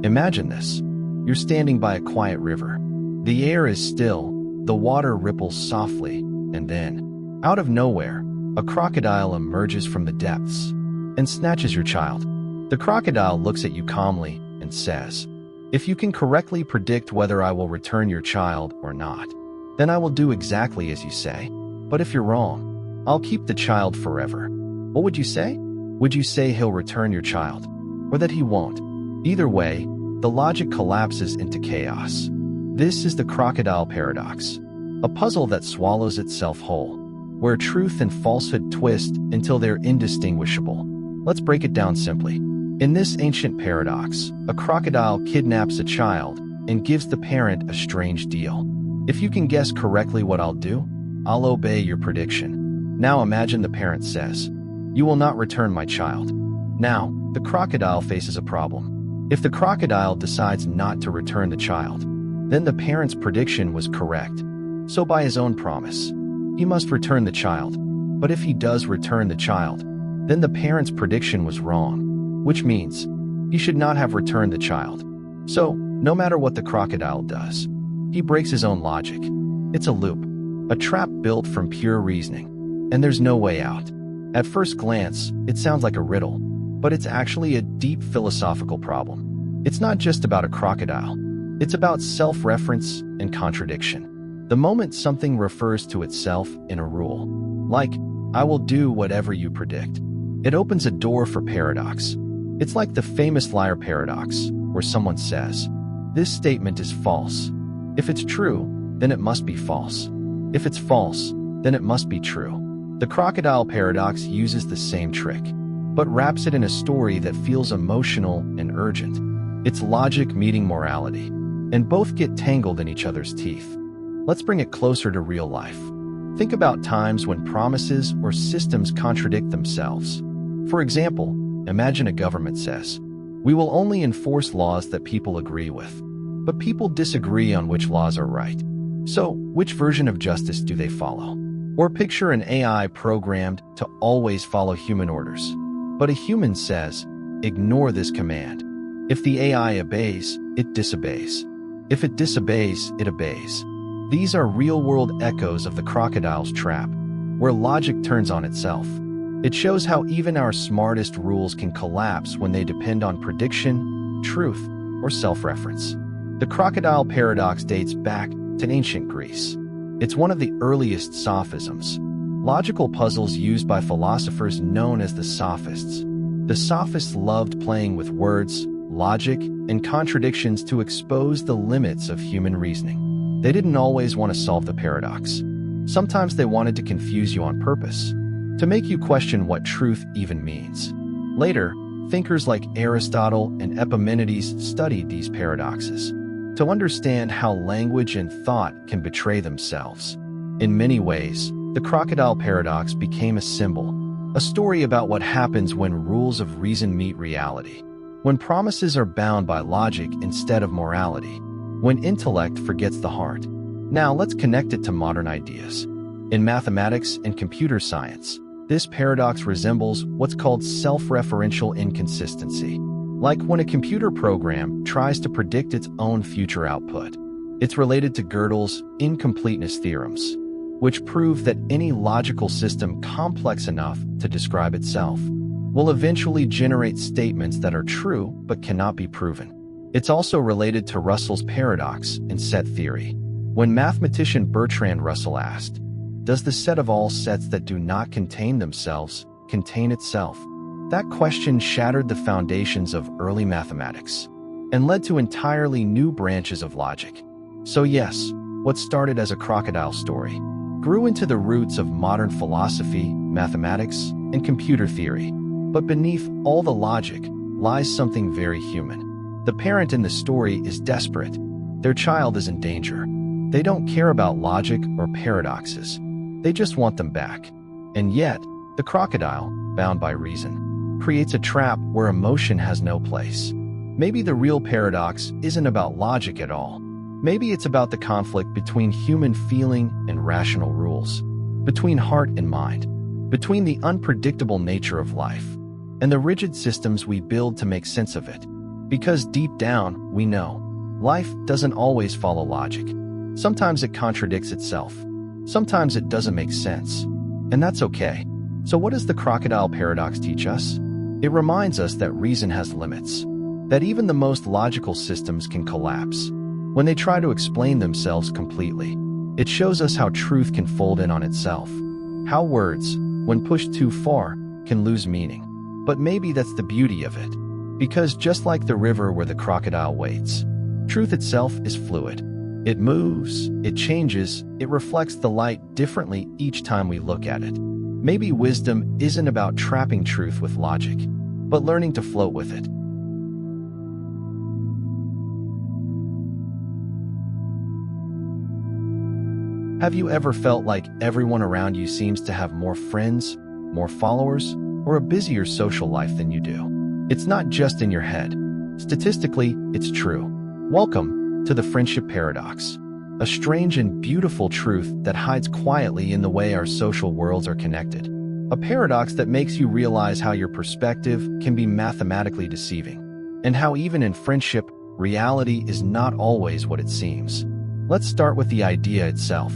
Speaker 1: Imagine this. You're standing by a quiet river. The air is still, the water ripples softly, and then, out of nowhere, a crocodile emerges from the depths and snatches your child. The crocodile looks at you calmly and says, "If you can correctly predict whether I will return your child or not, then I will do exactly as you say. But if you're wrong, I'll keep the child forever." What would you say? Would you say he'll return your child, or that he won't? Either way, the logic collapses into chaos. This is the crocodile paradox, a puzzle that swallows itself whole, where truth and falsehood twist until they're indistinguishable. Let's break it down simply. In this ancient paradox, a crocodile kidnaps a child and gives the parent a strange deal. If you can guess correctly what I'll do, I'll obey your prediction. Now imagine the parent says, "You will not return my child." Now, the crocodile faces a problem. If the crocodile decides not to return the child, then the parent's prediction was correct. So by his own promise, he must return the child. But if he does return the child, then the parent's prediction was wrong, which means he should not have returned the child. So, no matter what the crocodile does, he breaks his own logic. It's a loop, a trap built from pure reasoning, and there's no way out. At first glance, it sounds like a riddle, but it's actually a deep philosophical problem. It's not just about a crocodile. It's about self-reference and contradiction. The moment something refers to itself in a rule, like, "I will do whatever you predict," it opens a door for paradox. It's like the famous liar paradox, where someone says, "This statement is false. If it's true, then it must be false. If it's false, then it must be true." The crocodile paradox uses the same trick, but wraps it in a story that feels emotional and urgent. It's logic meeting morality, and both get tangled in each other's teeth. Let's bring it closer to real life. Think about times when promises or systems contradict themselves. For example, imagine a government says, "We will only enforce laws that people agree with." But people disagree on which laws are right. So, which version of justice do they follow? Or picture an AI programmed to always follow human orders. But a human says, "Ignore this command." If the AI obeys, it disobeys. If it disobeys, it obeys. These are real-world echoes of the crocodile's trap, where logic turns on itself. It shows how even our smartest rules can collapse when they depend on prediction, truth, or self-reference. The crocodile paradox dates back to ancient Greece. It's one of the earliest sophisms, logical puzzles used by philosophers known as the sophists. The sophists loved playing with words, logic, and contradictions to expose the limits of human reasoning. They didn't always want to solve the paradox. Sometimes they wanted to confuse you on purpose, to make you question what truth even means. Later, thinkers like Aristotle and Epimenides studied these paradoxes to understand how language and thought can betray themselves. In many ways, the crocodile paradox became a symbol, a story about what happens when rules of reason meet reality, when promises are bound by logic instead of morality, when intellect forgets the heart. Now let's connect it to modern ideas. In mathematics and computer science, this paradox resembles what's called self-referential inconsistency, like when a computer program tries to predict its own future output. It's related to Gödel's incompleteness theorems, which prove that any logical system complex enough to describe itself will eventually generate statements that are true but cannot be proven. It's also related to Russell's paradox in set theory. When mathematician Bertrand Russell asked, "Does the set of all sets that do not contain themselves contain itself?" That question shattered the foundations of early mathematics and led to entirely new branches of logic. So yes, what started as a crocodile story grew into the roots of modern philosophy, mathematics, and computer theory. But beneath all the logic lies something very human. The parent in the story is desperate. Their child is in danger. They don't care about logic or paradoxes. They just want them back. And yet, the crocodile, bound by reason, creates a trap where emotion has no place. Maybe the real paradox isn't about logic at all. Maybe it's about the conflict between human feeling and rational rules, between heart and mind, between the unpredictable nature of life and the rigid systems we build to make sense of it. Because deep down, we know, life doesn't always follow logic. Sometimes it contradicts itself. Sometimes it doesn't make sense. And that's okay. So what does the crocodile paradox teach us? It reminds us that reason has limits, that even the most logical systems can collapse when they try to explain themselves completely. It shows us how truth can fold in on itself, how words, when pushed too far, can lose meaning. But maybe that's the beauty of it, because just like the river where the crocodile waits, truth itself is fluid. It moves, it changes, it reflects the light differently each time we look at it. Maybe wisdom isn't about trapping truth with logic, but learning to float with it. Have you ever felt like everyone around you seems to have more friends, more followers, or a busier social life than you do? It's not just in your head. Statistically, it's true. Welcome to the friendship paradox, a strange and beautiful truth that hides quietly in the way our social worlds are connected. A paradox that makes you realize how your perspective can be mathematically deceiving, and how even in friendship, reality is not always what it seems. Let's start with the idea itself.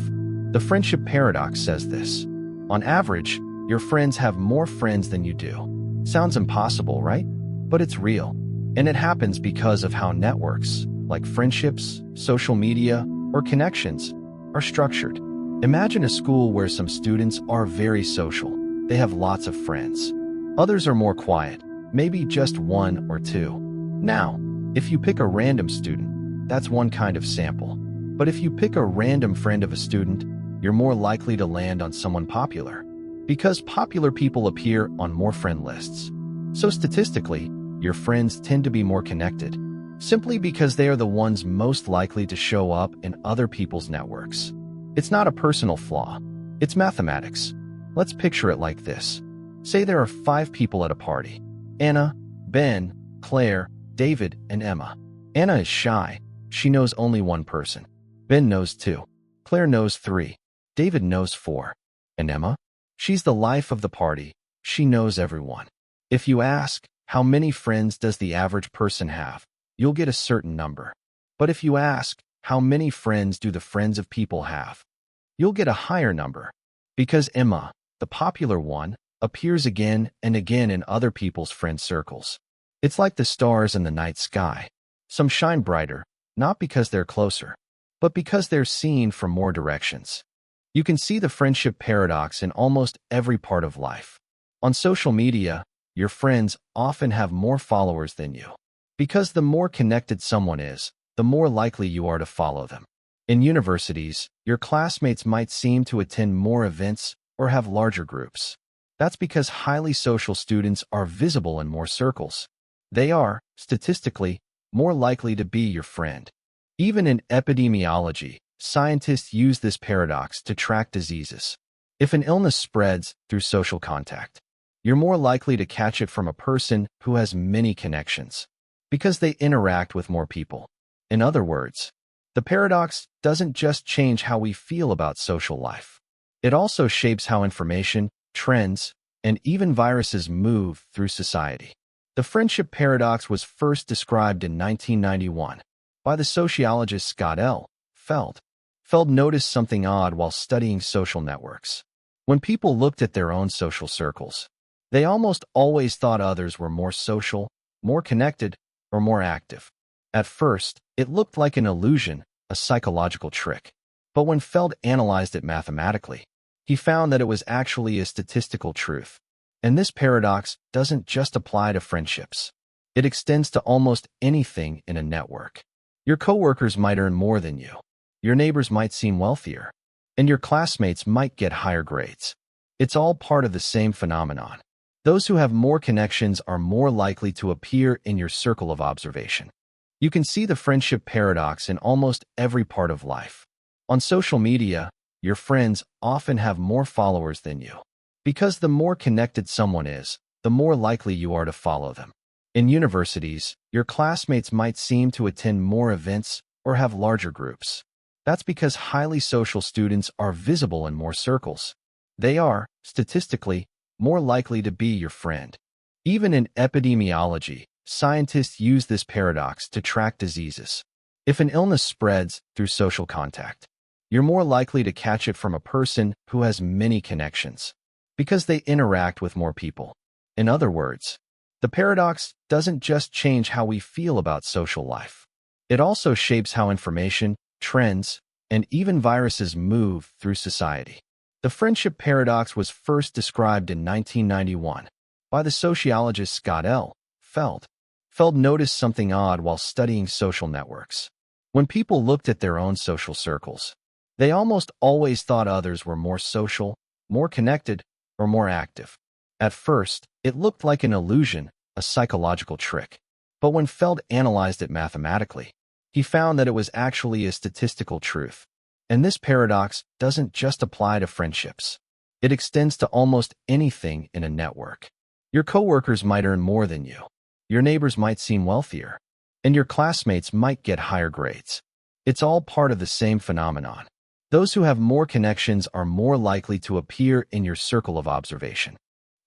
Speaker 1: The friendship paradox says this: on average, your friends have more friends than you do. Sounds impossible, right? But it's real. And it happens because of how networks, like friendships, social media, or connections, are structured. Imagine a school where some students are very social. They have lots of friends. Others are more quiet, maybe just one or two. Now, if you pick a random student, that's one kind of sample. But if you pick a random friend of a student, you're more likely to land on someone popular, because popular people appear on more friend lists. So statistically, your friends tend to be more connected, simply because they are the ones most likely to show up in other people's networks. It's not a personal flaw. It's mathematics. Let's picture it like this. Say there are 5 people at a party. Anna, Ben, Claire, David, and Emma. Anna is shy. She knows only one person. Ben knows 2. Claire knows 3. David knows 4. And Emma? She's the life of the party. She knows everyone. If you ask, how many friends does the average person have? You'll get a certain number. But if you ask, how many friends do the friends of people have? You'll get a higher number. Because Emma, the popular one, appears again and again in other people's friend circles. It's like the stars in the night sky. Some shine brighter, not because they're closer, but because they're seen from more directions. You can see the friendship paradox in almost every part of life. On social media, your friends often have more followers than you. Because the more connected someone is, the more likely you are to follow them. In universities, your classmates might seem to attend more events or have larger groups. That's because highly social students are visible in more circles. They are, statistically, more likely to be your friend. Even in epidemiology, scientists use this paradox to track diseases. If an illness spreads through social contact, you're more likely to catch it from a person who has many connections, because they interact with more people. In other words, the paradox doesn't just change how we feel about social life. It also shapes how information, trends, and even viruses move through society. The friendship paradox was first described in 1991 by the sociologist Scott L. Feld. Feld noticed something odd while studying social networks. When people looked at their own social circles, they almost always thought others were more social, more connected, or more active. At first, it looked like an illusion, a psychological trick. But when Feld analyzed it mathematically, he found that it was actually a statistical truth. And this paradox doesn't just apply to friendships. It extends to almost anything in a network. Your coworkers might earn more than you. Your neighbors might seem wealthier. And your classmates might get higher grades. It's all part of the same phenomenon. Those who have more connections are more likely to appear in your circle of observation. You can see the friendship paradox in almost every part of life. On social media, your friends often have more followers than you. Because the more connected someone is, the more likely you are to follow them. In universities, your classmates might seem to attend more events or have larger groups. That's because highly social students are visible in more circles. They are, statistically, more likely to be your friend. Even in epidemiology, scientists use this paradox to track diseases. If an illness spreads through social contact, you're more likely to catch it from a person who has many connections, because they interact with more people. In other words, the paradox doesn't just change how we feel about social life. It also shapes how information, trends, and even viruses move through society. The friendship paradox was first described in 1991 by the sociologist Scott L. Feld. Feld noticed something odd while studying social networks. When people looked at their own social circles, they almost always thought others were more social, more connected, or more active. At first, it looked like an illusion, a psychological trick. But when Feld analyzed it mathematically, he found that it was actually a statistical truth. And this paradox doesn't just apply to friendships. It extends to almost anything in a network. Your coworkers might earn more than you. Your neighbors might seem wealthier. And your classmates might get higher grades. It's all part of the same phenomenon. Those who have more connections are more likely to appear in your circle of observation.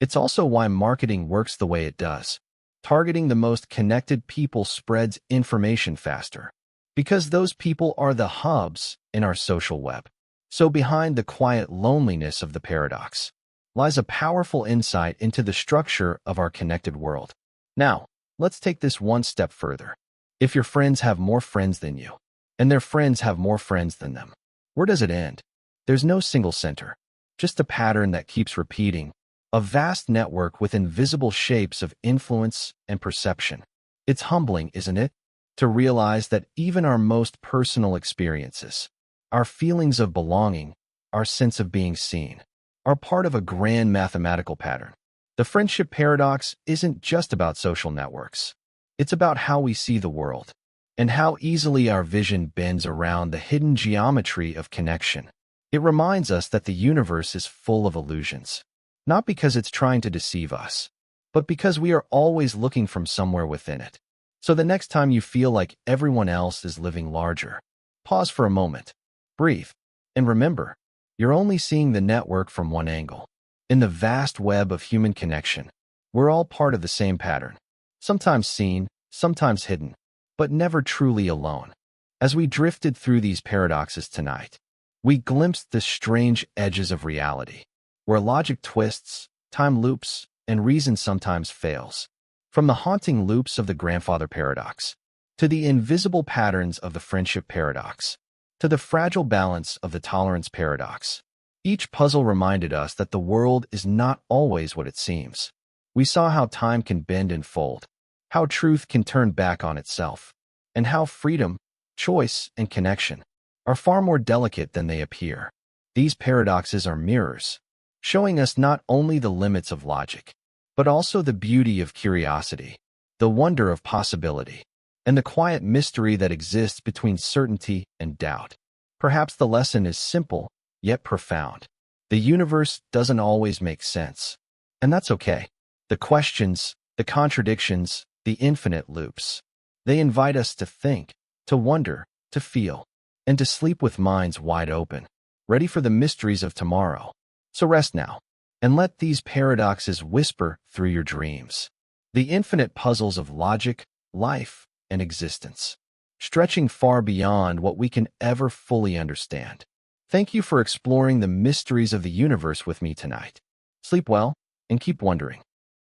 Speaker 1: It's also why marketing works the way it does. Targeting the most connected people spreads information faster, because those people are the hubs in our social web. So behind the quiet loneliness of the paradox lies a powerful insight into the structure of our connected world. Now, let's take this one step further. If your friends have more friends than you, and their friends have more friends than them, where does it end? There's no single center, just a pattern that keeps repeating, a vast network with invisible shapes of influence and perception. It's humbling, isn't it, to realize that even our most personal experiences, our feelings of belonging, our sense of being seen, are part of a grand mathematical pattern. The friendship paradox isn't just about social networks. It's about how we see the world, and how easily our vision bends around the hidden geometry of connection. It reminds us that the universe is full of illusions, not because it's trying to deceive us, but because we are always looking from somewhere within it. So the next time you feel like everyone else is living larger, pause for a moment, breathe, and remember, you're only seeing the network from one angle. In the vast web of human connection, we're all part of the same pattern, sometimes seen, sometimes hidden, but never truly alone. As we drifted through these paradoxes tonight, we glimpsed the strange edges of reality, where logic twists, time loops, and reason sometimes fails. From the haunting loops of the grandfather paradox, to the invisible patterns of the friendship paradox, to the fragile balance of the tolerance paradox, each puzzle reminded us that the world is not always what it seems. We saw how time can bend and fold, how truth can turn back on itself, and how freedom, choice, and connection are far more delicate than they appear. These paradoxes are mirrors, showing us not only the limits of logic, but also the beauty of curiosity, the wonder of possibility, and the quiet mystery that exists between certainty and doubt. Perhaps the lesson is simple, yet profound. The universe doesn't always make sense, and that's okay. The questions, the contradictions, the infinite loops, they invite us to think, to wonder, to feel, and to sleep with minds wide open, ready for the mysteries of tomorrow. So rest now, and let these paradoxes whisper through your dreams. The infinite puzzles of logic, life, and existence, stretching far beyond what we can ever fully understand. Thank you for exploring the mysteries of the universe with me tonight. Sleep well, and keep wondering.